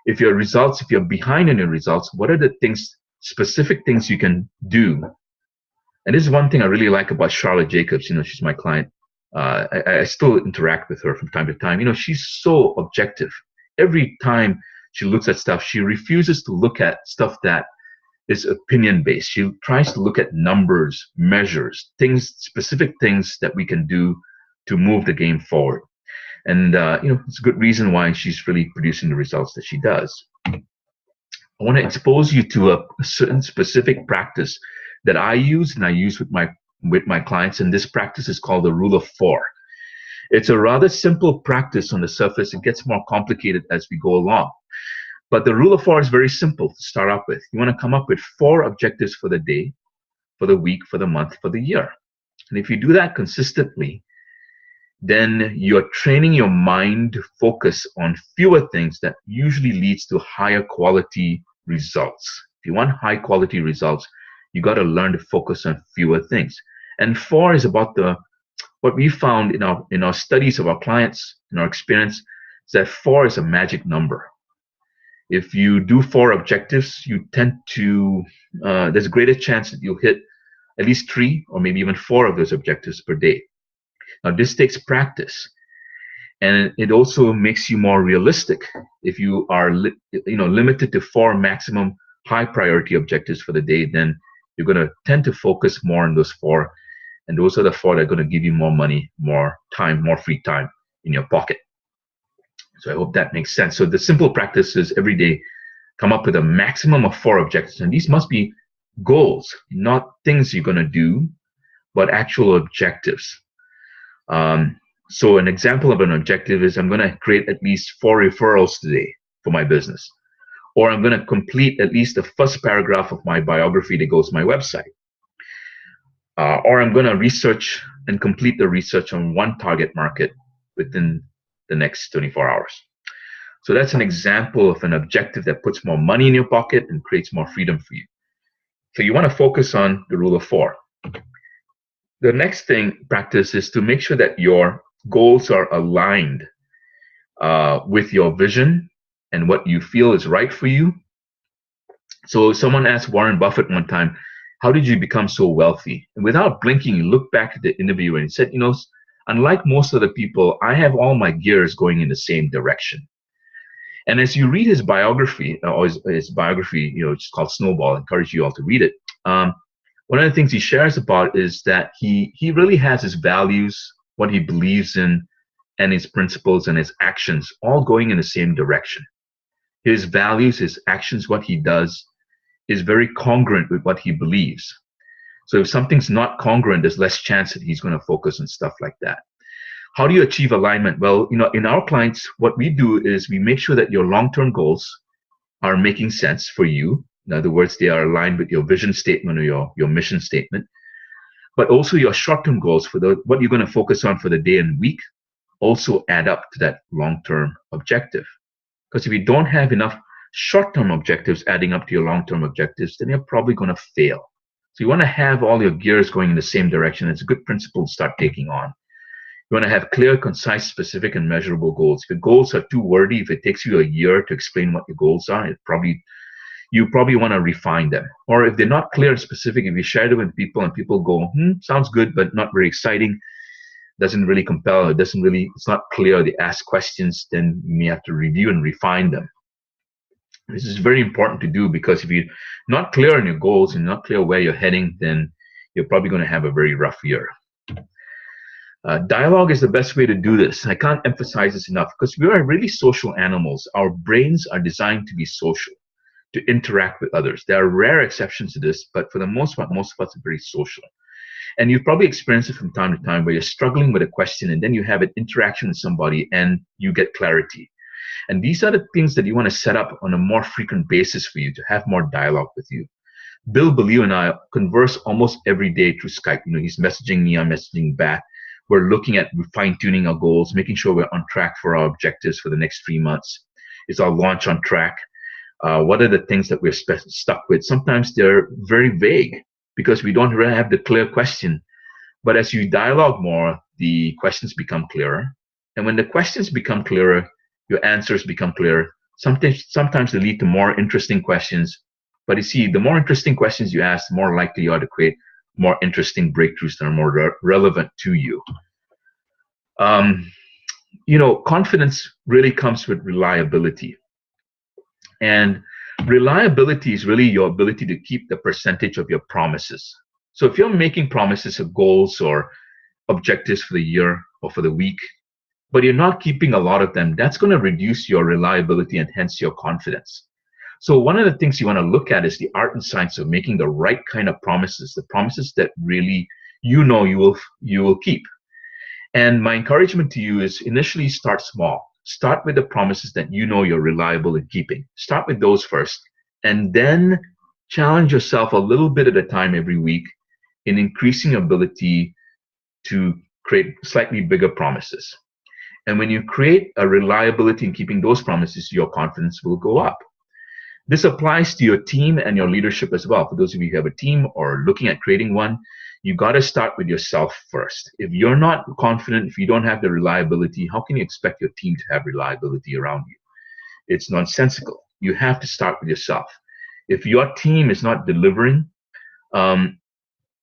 if you're behind in your results, what are the things, specific things you can do? And this is one thing I really like about Charlotte Jacobs. You know, she's my client. I still interact with her from time to time. You know, she's so objective. Every time she looks at stuff, she refuses to look at stuff that is opinion-based. She tries to look at numbers, measures, things, specific things that we can do to move the game forward. And, you know, it's a good reason why she's really producing the results that she does. I want to expose you to a certain specific practice that I use and I use with my clients, and this practice is called the Rule of 4. It's a rather simple practice on the surface. It gets more complicated as we go along. But the Rule of 4 is very simple to start off with. You want to come up with 4 objectives for the day, for the week, for the month, for the year. And if you do that consistently, then you're training your mind to focus on fewer things that usually leads to higher quality results. If you want high quality results, you got to learn to focus on fewer things. And 4 is about what we found in our studies of our clients, in our experience, is that 4 is a magic number. If you do 4 objectives, you tend to, there's a greater chance that you'll hit at least 3 or maybe even 4 of those objectives per day. Now, this takes practice. And it also makes you more realistic. If you are limited to 4 maximum high priority objectives for the day, then you're going to tend to focus more on those 4, and those are the 4 that are going to give you more money, more time, more free time in your pocket. So I hope that makes sense. So the simple practice is every day come up with a maximum of 4 objectives, and these must be goals, not things you're going to do, but actual objectives. So an example of an objective is I'm going to create at least 4 referrals today for my business, or I'm going to complete at least the first paragraph of my biography that goes to my website, or I'm going to research and complete the research on one target market within the next 24 hours. So that's an example of an objective that puts more money in your pocket and creates more freedom for you. So you want to focus on the rule of 4. The next practice is to make sure that your goals are aligned with your vision and what you feel is right for you. So someone asked Warren Buffett one time, how did you become so wealthy? And without blinking, he looked back at the interview and he said, unlike most other people, I have all my gears going in the same direction. And as you read his biography, it's called Snowball. I encourage you all to read it. One of the things he shares about is that he really has his values, what he believes in, and his principles and his actions all going in the same direction. His values, his actions, what he does is very congruent with what he believes. So if something's not congruent, there's less chance that he's going to focus on stuff like that. How do you achieve alignment? Well, in our clients, what we do is we make sure that your long-term goals are making sense for you. In other words, they are aligned with your vision statement or your mission statement, but also your short-term goals for what you're going to focus on for the day and week also add up to that long-term objective. Because if you don't have enough short-term objectives adding up to your long-term objectives, then you're probably going to fail. So you want to have all your gears going in the same direction. It's a good principle to start taking on. You want to have clear, concise, specific, and measurable goals. If your goals are too wordy, if it takes you a year to explain what your goals are, you probably want to refine them. Or if they're not clear and specific, if you share them with people and people go, sounds good, but not very exciting, doesn't really compel, it's not clear, they ask questions, then you may have to review and refine them. This is very important to do, because if you're not clear on your goals and not clear where you're heading, then you're probably going to have a very rough year. Dialogue is the best way to do this. I can't emphasize this enough, because we are really social animals. Our brains are designed to be social, to interact with others. There are rare exceptions to this, but for the most part, most of us are very social. And you've probably experienced it from time to time where you're struggling with a question and then you have an interaction with somebody and you get clarity. And these are the things that you want to set up on a more frequent basis for you to have more dialogue with you. Bill Belew and I converse almost every day through Skype. He's messaging me, I'm messaging back. We're looking at fine-tuning our goals, making sure we're on track for our objectives for the next 3 months. Is our launch on track? What are the things that we're stuck with? Sometimes they're very vague because we don't really have the clear question. But as you dialogue more, the questions become clearer. And when the questions become clearer, your answers become clearer. Sometimes they lead to more interesting questions. But you see, the more interesting questions you ask, the more likely you are to create more interesting breakthroughs that are more relevant to you. Confidence really comes with reliability. And reliability is really your ability to keep the percentage of your promises. So if you're making promises of goals or objectives for the year or for the week, but you're not keeping a lot of them, that's going to reduce your reliability and hence your confidence. So one of the things you want to look at is the art and science of making the right kind of promises, the promises that really you will keep. And my encouragement to you is initially start small. Start with the promises that you're reliable in keeping. Start with those first, and then challenge yourself a little bit at a time every week in increasing your ability to create slightly bigger promises. And when you create a reliability in keeping those promises, your confidence will go up. This applies to your team and your leadership as well. For those of you who have a team or looking at creating one, you got to start with yourself first. If you're not confident, if you don't have the reliability, how can you expect your team to have reliability around you? It's nonsensical. You have to start with yourself. If your team is not delivering,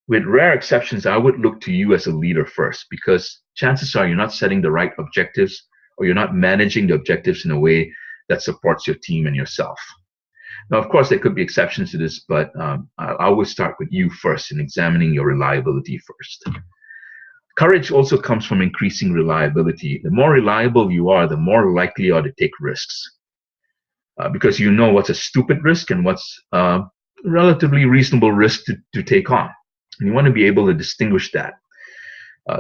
with rare exceptions, I would look to you as a leader first, because chances are you're not setting the right objectives or you're not managing the objectives in a way that supports your team and yourself. Now, of course, there could be exceptions to this, but I always start with you first in examining your reliability first. Courage also comes from increasing reliability. The more reliable you are, the more likely you are to take risks, because you know what's a stupid risk and what's a relatively reasonable risk to take on. And you want to be able to distinguish that.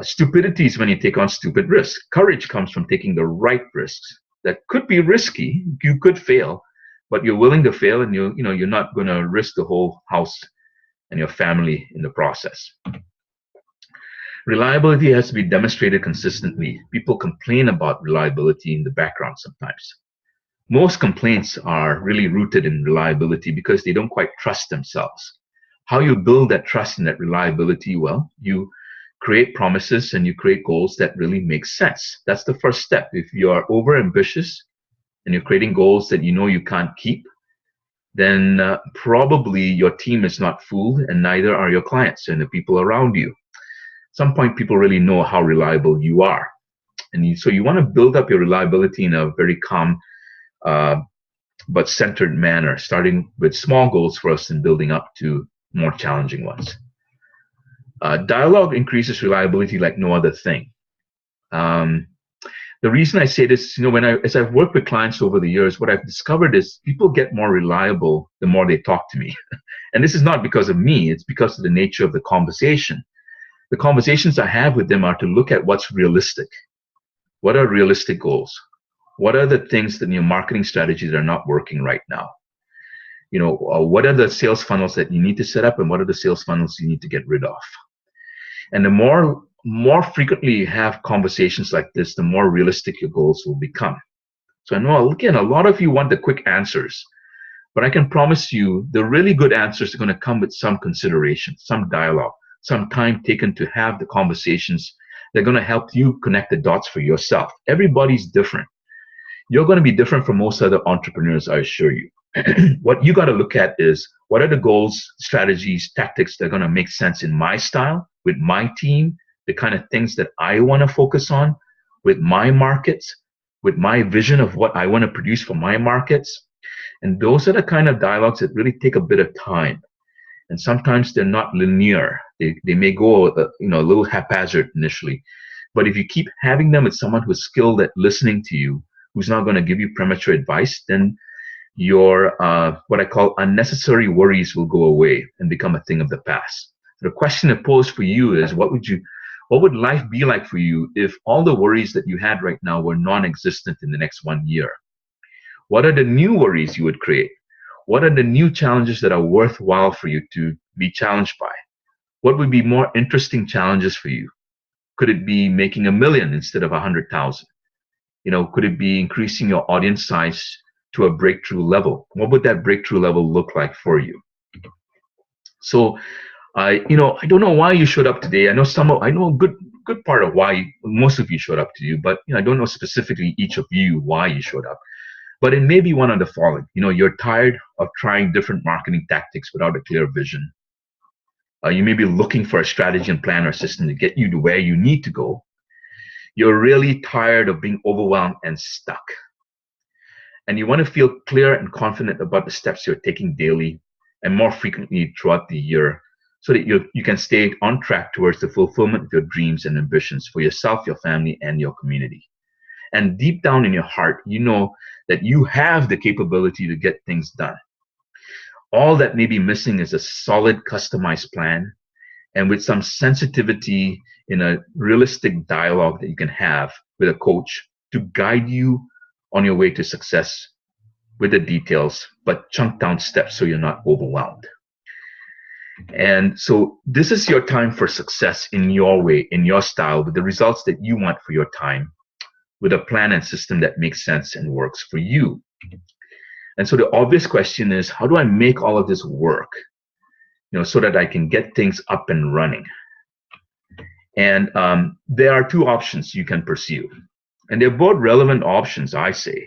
Stupidity is when you take on stupid risks. Courage comes from taking the right risks that could be risky. You could fail, but you're willing to fail, and you're not going to risk the whole house and your family in the process. Reliability has to be demonstrated consistently. People complain about reliability in the background sometimes. Most complaints are really rooted in reliability because they don't quite trust themselves. How you build that trust and that reliability? Well, you create promises and you create goals that really make sense. That's the first step. If you are over ambitious and you're creating goals that you know you can't keep, then probably your team is not fooled, and neither are your clients and the people around you. At some point, people really know how reliable you are. And so you want to build up your reliability in a very calm but centered manner, starting with small goals first and building up to more challenging ones. Dialogue increases reliability like no other thing. The reason I say this, as I've worked with clients over the years, what I've discovered is people get more reliable the more they talk to me. And this is not because of me, it's because of the nature of the conversation. The conversations I have with them are to look at what's realistic. What are realistic goals? What are the things in your marketing strategies that are not working right now? What are the sales funnels that you need to set up, and what are the sales funnels you need to get rid of? And the more frequently you have conversations like this, the more realistic your goals will become. So I know, again, a lot of you want the quick answers, but I can promise you the really good answers are going to come with some consideration, some dialogue, some time taken to have the conversations that are going to help you connect the dots for yourself. Everybody's different. You're going to be different from most other entrepreneurs, I assure you. What you got to look at is, what are the goals, strategies, tactics that are going to make sense in my style, with my team, the kind of things that I want to focus on, with my markets, with my vision of what I want to produce for my markets. And those are the kind of dialogues that really take a bit of time. And sometimes they're not linear. They may go a little haphazard initially. But if you keep having them with someone who's skilled at listening to you, who's not going to give you premature advice, then your what I call unnecessary worries will go away and become a thing of the past. The question to pose for you is, what would life be like for you if all the worries that you had right now were non-existent in the next 1 year? What are the new worries you would create? What are the new challenges that are worthwhile for you to be challenged by? What would be more interesting challenges for you? Could it be making $1 million instead of 100,000? Could it be increasing your audience size to a breakthrough level? What would that breakthrough level look like for you? So, I don't know why you showed up today. I know a good part of why most of you showed up to you, but I don't know specifically each of you why you showed up. But it may be one of the following. You're tired of trying different marketing tactics without a clear vision. You may be looking for a strategy and plan or system to get you to where you need to go. You're really tired of being overwhelmed and stuck. And you want to feel clear and confident about the steps you're taking daily and more frequently throughout the year, so that you can stay on track towards the fulfillment of your dreams and ambitions for yourself, your family, and your community. And deep down in your heart, you know that you have the capability to get things done. All that may be missing is a solid, customized plan, and with some sensitivity in a realistic dialogue that you can have with a coach to guide you on your way to success with the details, but chunk down steps so you're not overwhelmed. And so this is your time for success in your way, in your style, with the results that you want for your time, with a plan and system that makes sense and works for you. And so the obvious question is, how do I make all of this work, so that I can get things up and running? And there are two options you can pursue. And they're both relevant options, I say.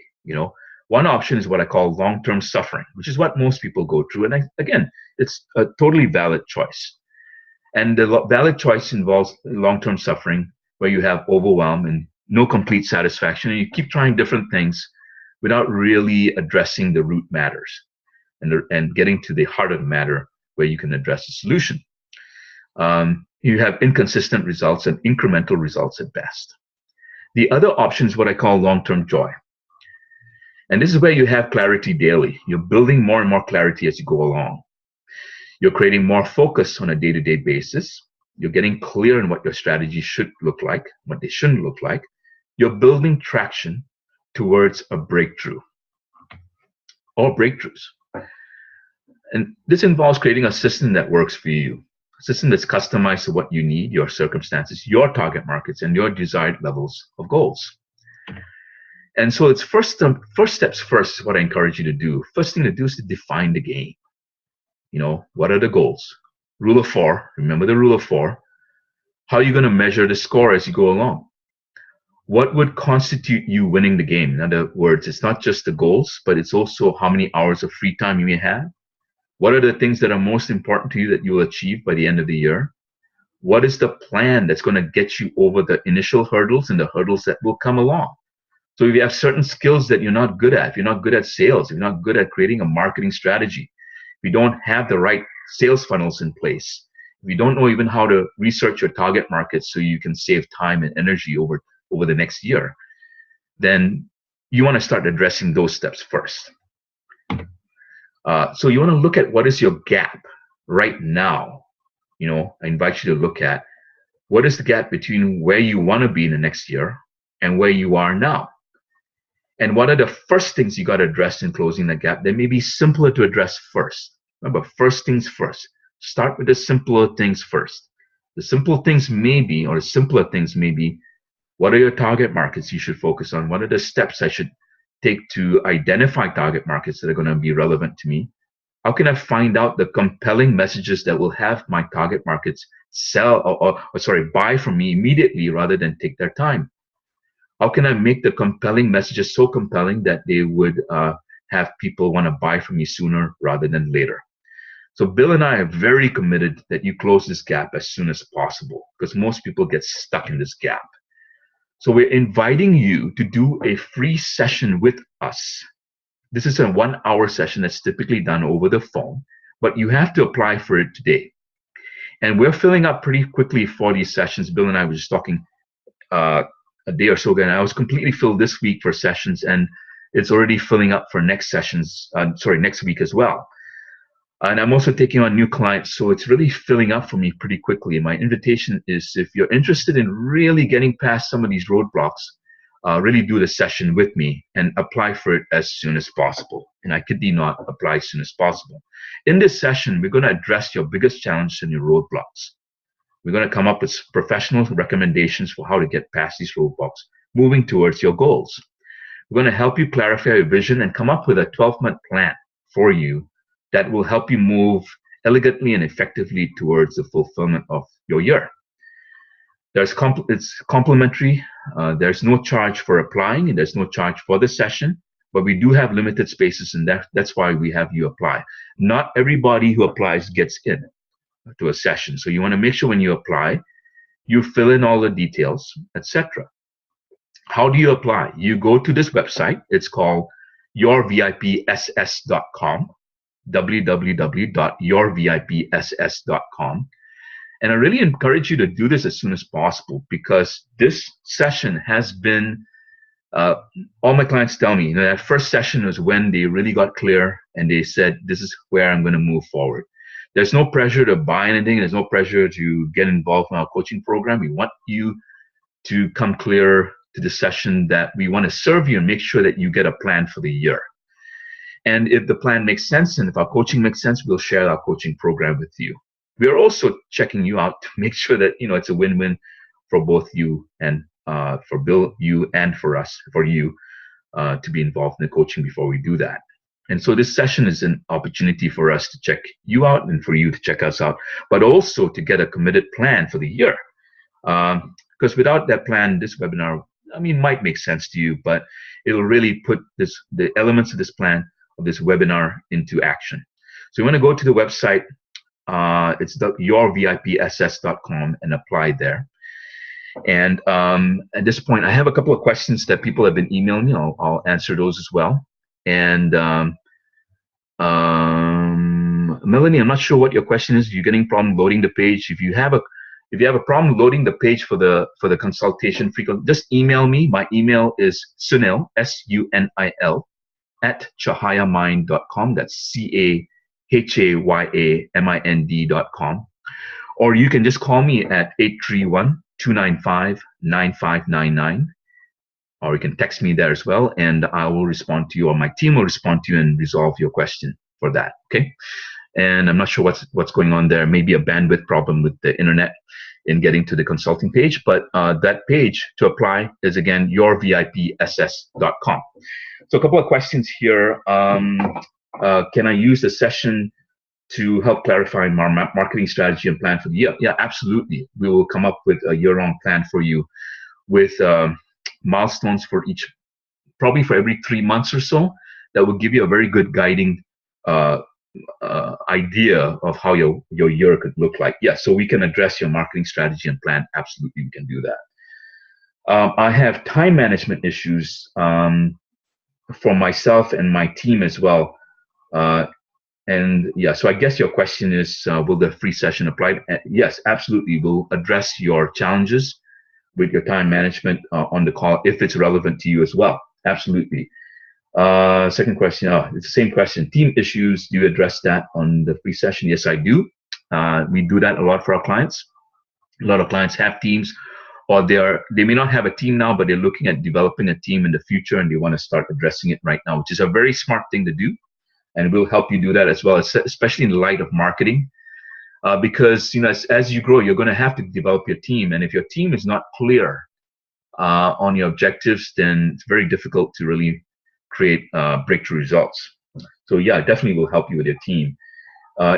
One option is what I call long-term suffering, which is what most people go through. And again, it's a totally valid choice. And the valid choice involves long-term suffering, where you have overwhelm and no complete satisfaction, and you keep trying different things without really addressing the root matters and getting to the heart of the matter where you can address the solution. You have inconsistent results and incremental results at best. The other option is what I call long-term joy. And this is where you have clarity daily. You're building more and more clarity as you go along. You're creating more focus on a day-to-day basis. You're getting clear on what your strategy should look like, what they shouldn't look like. You're building traction towards a breakthrough or breakthroughs. And this involves creating a system that works for you, a system that's customized to what you need, your circumstances, your target markets, and your desired levels of goals. And so it's first steps first is what I encourage you to do. First thing to do is to define the game. What are the goals? Rule of 4, remember the rule of 4. How are you going to measure the score as you go along? What would constitute you winning the game? In other words, it's not just the goals, but it's also how many hours of free time you may have. What are the things that are most important to you that you will achieve by the end of the year? What is the plan that's going to get you over the initial hurdles and the hurdles that will come along? So if you have certain skills that you're not good at, if you're not good at sales, if you're not good at creating a marketing strategy, if you don't have the right sales funnels in place, if you don't know even how to research your target markets so you can save time and energy over the next year, then you want to start addressing those steps first. So you want to look at what is your gap right now. I invite you to look at what is the gap between where you want to be in the next year and where you are now. And what are the first things you got to address in closing that gap that may be simpler to address first? Remember, first things first. Start with the simpler things first. The simple things may be, or the simpler things may be, what are your target markets you should focus on? What are the steps I should take to identify target markets that are going to be relevant to me? How can I find out the compelling messages that will have my target markets buy from me immediately rather than take their time? How can I make the compelling messages so compelling that they would have people want to buy from me sooner rather than later? So Bill and I are very committed that you close this gap as soon as possible, because most people get stuck in this gap. So we're inviting you to do a free session with us. This is a 1-hour session that's typically done over the phone, but you have to apply for it today. And we're filling up pretty quickly for these sessions. Bill and I were just talking a day or so ago, and I was completely filled this week for sessions, and it's already filling up for next week as well. And I'm also taking on new clients, so it's really filling up for me pretty quickly. And my invitation is, if you're interested in really getting past some of these roadblocks, really do the session with me and apply for it as soon as possible. And I kid you not, apply as soon as possible. In this session, we're going to address your biggest challenge and your roadblocks. We're going to come up with professional recommendations for how to get past these roadblocks, moving towards your goals. We're going to help you clarify your vision and come up with a 12-month plan for you that will help you move elegantly and effectively towards the fulfillment of your year. It's complimentary. There's no charge for applying, and there's no charge for the session, but we do have limited spaces, and that's why we have you apply. Not everybody who applies gets in to a session. So you want to make sure when you apply, you fill in all the details, etc. How do you apply? You go to this website. It's called yourvipss.com, www.yourvipss.com. And I really encourage you to do this as soon as possible, because this session has been, all my clients tell me, that first session was when they really got clear and they said, this is where I'm going to move forward. There's no pressure to buy anything. There's no pressure to get involved in our coaching program. We want you to come clear to the session that we want to serve you and make sure that you get a plan for the year. And if the plan makes sense and if our coaching makes sense, we'll share our coaching program with you. We are also checking you out to make sure that it's a win-win for both you and for Bill, you, and for us, for you to be involved in the coaching before we do that. And so this session is an opportunity for us to check you out and for you to check us out, but also to get a committed plan for the year. Because without that plan, this webinar, might make sense to you, but it'll really put the elements of this plan, of this webinar, into action. So you want to go to the website. It's yourvipss.com and apply there. And at this point, I have a couple of questions that people have been emailing me. I'll answer those as well. And Melanie, I'm not sure what your question is. You're getting problem loading the page. If you have a problem loading the page for the consultation frequent, just email me. My email is Sunil, SUNIL, at chahayamind.com. That's CAHAYAMIND.com. Or you can just call me at 831-295-9599. Or you can text me there as well, and I will respond to you, or my team will respond to you and resolve your question for that. Okay. And I'm not sure what's going on there. Maybe a bandwidth problem with the internet in getting to the consulting page, but that page to apply is again yourvipss.com. So a couple of questions here. Can I use the session to help clarify my marketing strategy and plan for the year? Yeah, absolutely. We will come up with a year-round plan for you with milestones for each, probably for every 3 months or so. That will give you a very good guiding idea of how your year could look like. Yeah, so we can address your marketing strategy and plan. Absolutely, we can do that. I have time management issues for myself and my team as well. And yeah, so I guess your question is, will the free session apply? Yes, absolutely. We'll address your challenges with your time management on the call if it's relevant to you as well. Absolutely. Second question, it's the same question. Team issues, do you address that on the free session? Yes, I do. We do that a lot for our clients. A lot of clients have teams, or they may not have a team now, but they're looking at developing a team in the future, and they want to start addressing it right now, which is a very smart thing to do. And we'll help you do that as well, especially in light of marketing. Because as you grow, you're going to have to develop your team. And if your team is not clear on your objectives, then it's very difficult to really create breakthrough results. So yeah, definitely will help you with your team.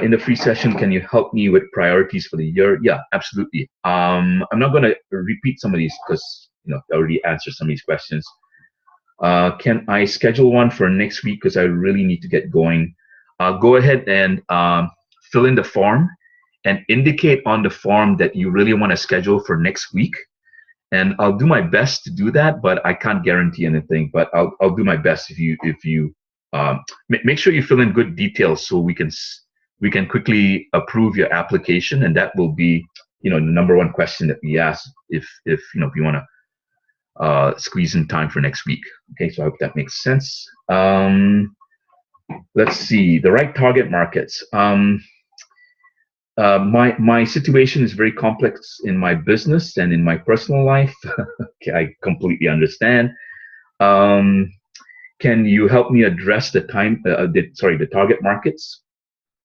In the free session, can you help me with priorities for the year? Yeah, absolutely. I'm not going to repeat some of these because I already answered some of these questions. Can I schedule one for next week because I really need to get going? Go ahead and fill in the form and indicate on the form that you really want to schedule for next week. And I'll do my best to do that, but I can't guarantee anything. But I'll do my best if you make sure you fill in good details so we can quickly approve your application, and that will be the number one question that we ask if you want to squeeze in time for next week. Okay, so I hope that makes sense. Let's see, the right target markets. My situation is very complex in my business and in my personal life. Okay, I completely understand. Can you help me address the target markets?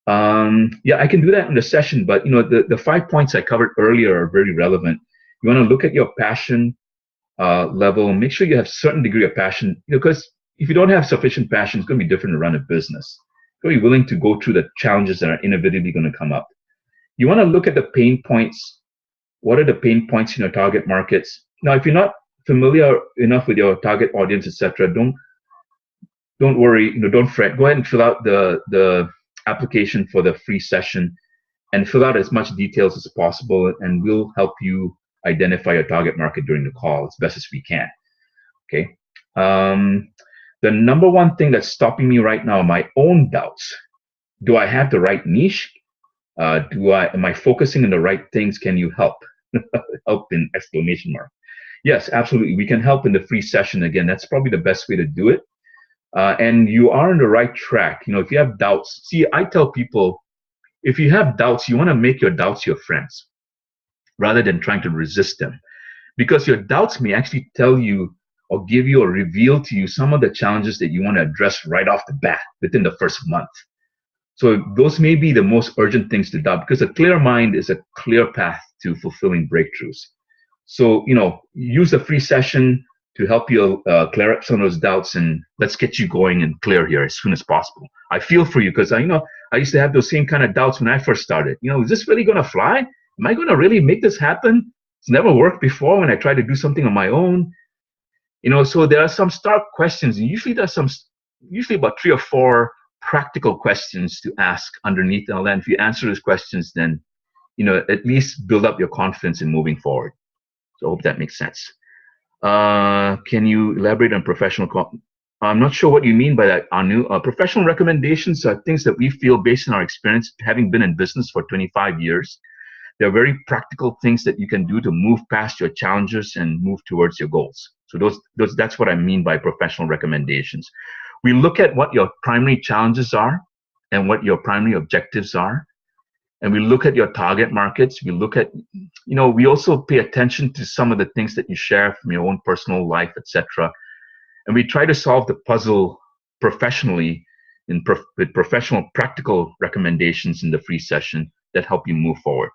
Yeah, I can do that in the session, but the 5 points I covered earlier are very relevant. You want to look at your passion level, make sure you have a certain degree of passion, because if you don't have sufficient passion, it's going to be different to run a business. You're going to be willing to go through the challenges that are inevitably going to come up. You want to look at the pain points. What are the pain points in your target markets? Now, if you're not familiar enough with your target audience, etc., don't worry, don't fret. Go ahead and fill out the application for the free session and fill out as much details as possible, and we'll help you identify your target market during the call as best as we can. Okay. The number one thing that's stopping me right now are my own doubts. Do I have the right niche? Am I focusing on the right things? Can you help? Help in exclamation mark. Yes, absolutely. We can help in the free session. Again, that's probably the best way to do it. And you are on the right track. If you have doubts, see, I tell people, if you have doubts, you want to make your doubts your friends rather than trying to resist them, because your doubts may actually tell you or give you or reveal to you some of the challenges that you want to address right off the bat within the first month. So those may be the most urgent things to doubt, because a clear mind is a clear path to fulfilling breakthroughs. So, use the free session to help you clear up some of those doubts, and let's get you going and clear here as soon as possible. I feel for you because I used to have those same kind of doubts when I first started. Is this really going to fly? Am I going to really make this happen? It's never worked before when I tried to do something on my own. So there are some stark questions, and usually about 3 or 4 practical questions to ask underneath all that. And if you answer those questions, then at least build up your confidence in moving forward. So I hope that makes sense. Can you elaborate on I'm not sure what you mean by that, Anu. Professional recommendations are things that we feel based on our experience, having been in business for 25 years. They're very practical things that you can do to move past your challenges and move towards your goals. So that's what I mean by professional recommendations. We look at what your primary challenges are and what your primary objectives are, and we look at your target markets. We look at, we also pay attention to some of the things that you share from your own personal life, etc. And we try to solve the puzzle professionally with professional practical recommendations in the free session that help you move forward.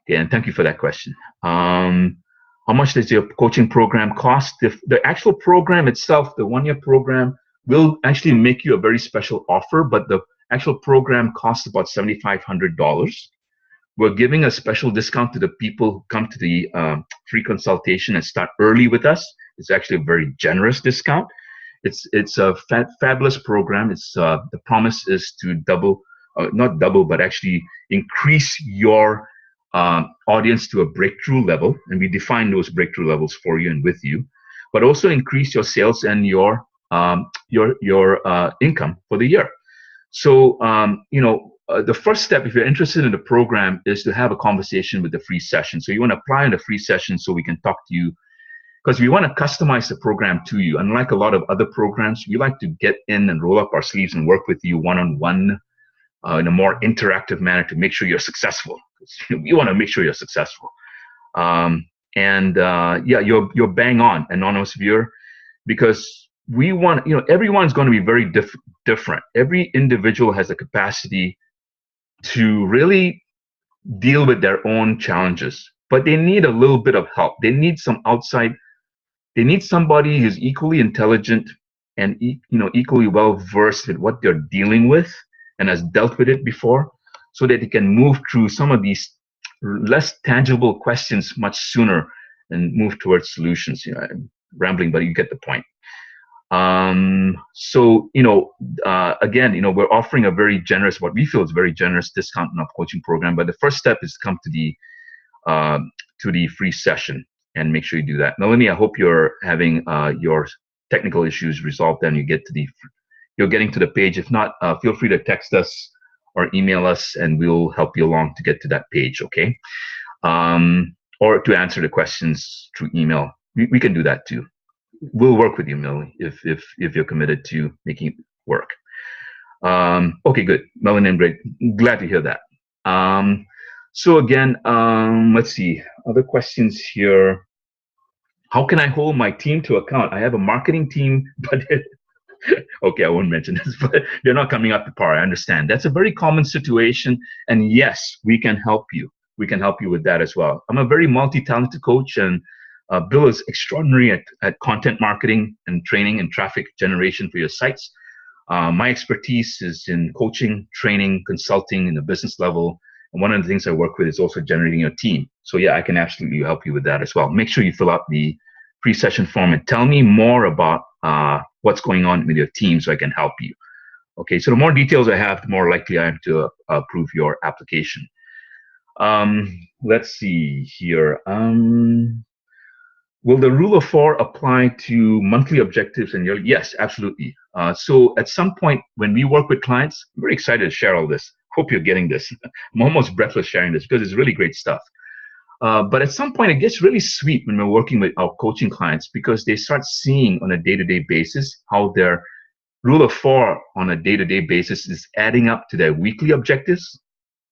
Okay, and thank you for that question. How much does your coaching program cost? The actual program itself, the 1-year program, will actually make you a very special offer, but the actual program costs about $7,500. We're giving a special discount to the people who come to the free consultation and start early with us. It's actually a very generous discount. It's a fabulous program. It's the promise is to double, not double, but actually increase your audience to a breakthrough level, and we define those breakthrough levels for you and with you, but also increase your sales and your income for the year. So the first step, if you're interested in the program, is to have a conversation with the free session. So you want to apply in the free session so we can talk to you, because we want to customize the program to you. Unlike a lot of other programs, we like to get in and roll up our sleeves and work with you one-on-one in a more interactive manner to make sure you're successful. We want to make sure you're successful. You're bang on, anonymous viewer, because we want, everyone's going to be very different. Every individual has a capacity to really deal with their own challenges, but they need a little bit of help. They need they need somebody who's equally intelligent and equally well versed with what they're dealing with and has dealt with it before, so that they can move through some of these less tangible questions much sooner and move towards solutions. I'm rambling, but you get the point. Again, we're offering a very generous, what we feel is a very generous discount in our coaching program. But the first step is to come to the free session and make sure you do that. Melanie, I hope you're having your technical issues resolved and you're getting to the page. If not, feel free to text us or email us, and we'll help you along to get to that page. Okay, or to answer the questions through email. We can do that too. We'll work with you, Melanie, if you're committed to making it work. Okay, good. Melanie and Greg, glad to hear that. So again, let's see. Other questions here. How can I hold my team to account? I have a marketing team, but okay, I won't mention this, but they're not coming up to par. I understand. That's a very common situation. And yes, we can help you. We can help you with that as well. I'm a very multi-talented coach, and Bill is extraordinary at content marketing and training and traffic generation for your sites. My expertise is in coaching, training, consulting in the business level. And one of the things I work with is also generating a team. So yeah, I can absolutely help you with that as well. Make sure you fill out the pre-session form and tell me more about what's going on with your team so I can help you. Okay, so the more details I have, the more likely I am to approve your application. Let's see here. Will the rule of 4 apply to monthly objectives and yearly? Yes, absolutely. So at some point when we work with clients, I'm very excited to share all this. Hope you're getting this. I'm almost breathless sharing this because it's really great stuff. But at some point, it gets really sweet when we're working with our coaching clients, because they start seeing on a day-to-day basis how their rule of 4 on a day-to-day basis is adding up to their weekly objectives.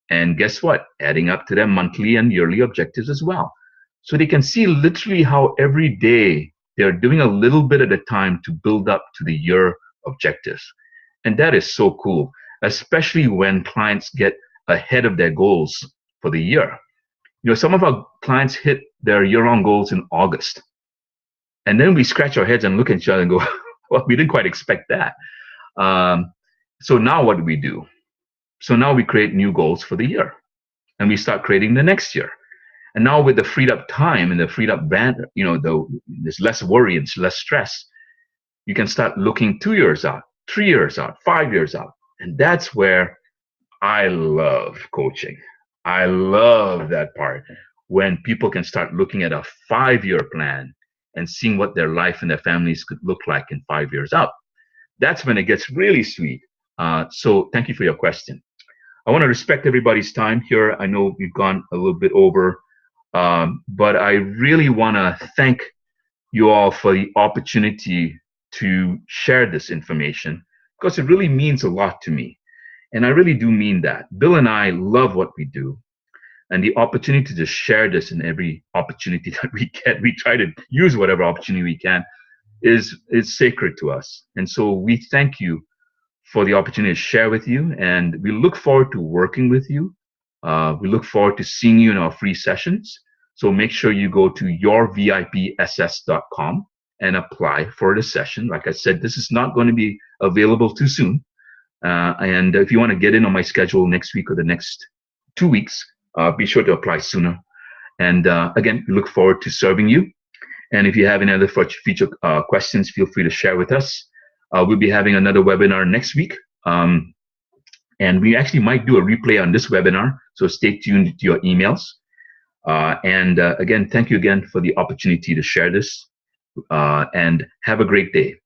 And guess what? Adding up to their monthly and yearly objectives as well. So they can see literally how every day they're doing a little bit at a time to build up to the year objectives. And that is so cool, especially when clients get ahead of their goals for the year. Some of our clients hit their year-long goals in August. And then we scratch our heads and look at each other and go, well, we didn't quite expect that. So now what do we do? So now we create new goals for the year, and we start creating the next year. And now with the freed up time and the freed up band, there's less worry and less stress. You can start looking 2 years out, 3 years out, 5 years out. And that's where I love coaching. I love that part. when people can start looking at a 5-year plan and seeing what their life and their families could look like in 5 years out. That's when it gets really sweet. So thank you for your question. I want to respect everybody's time here. I know we've gone a little bit over, but I really want to thank you all for the opportunity to share this information because it really means a lot to me. And I really do mean that. Bill and I love what we do. And the opportunity to share this in every opportunity that we get, we try to use whatever opportunity we can, is sacred to us. And so we thank you for the opportunity to share with you. And we look forward to working with you. We look forward to seeing you in our free sessions. So make sure you go to yourvipss.com and apply for the session. Like I said, this is not going to be available too soon. And if you want to get in on my schedule next week or the next 2 weeks, be sure to apply sooner. And again, we look forward to serving you. And if you have any other future questions, feel free to share with us. We'll be having another webinar next week. And we actually might do a replay on this webinar. So stay tuned to your emails. And again, thank you again for the opportunity to share this. And have a great day.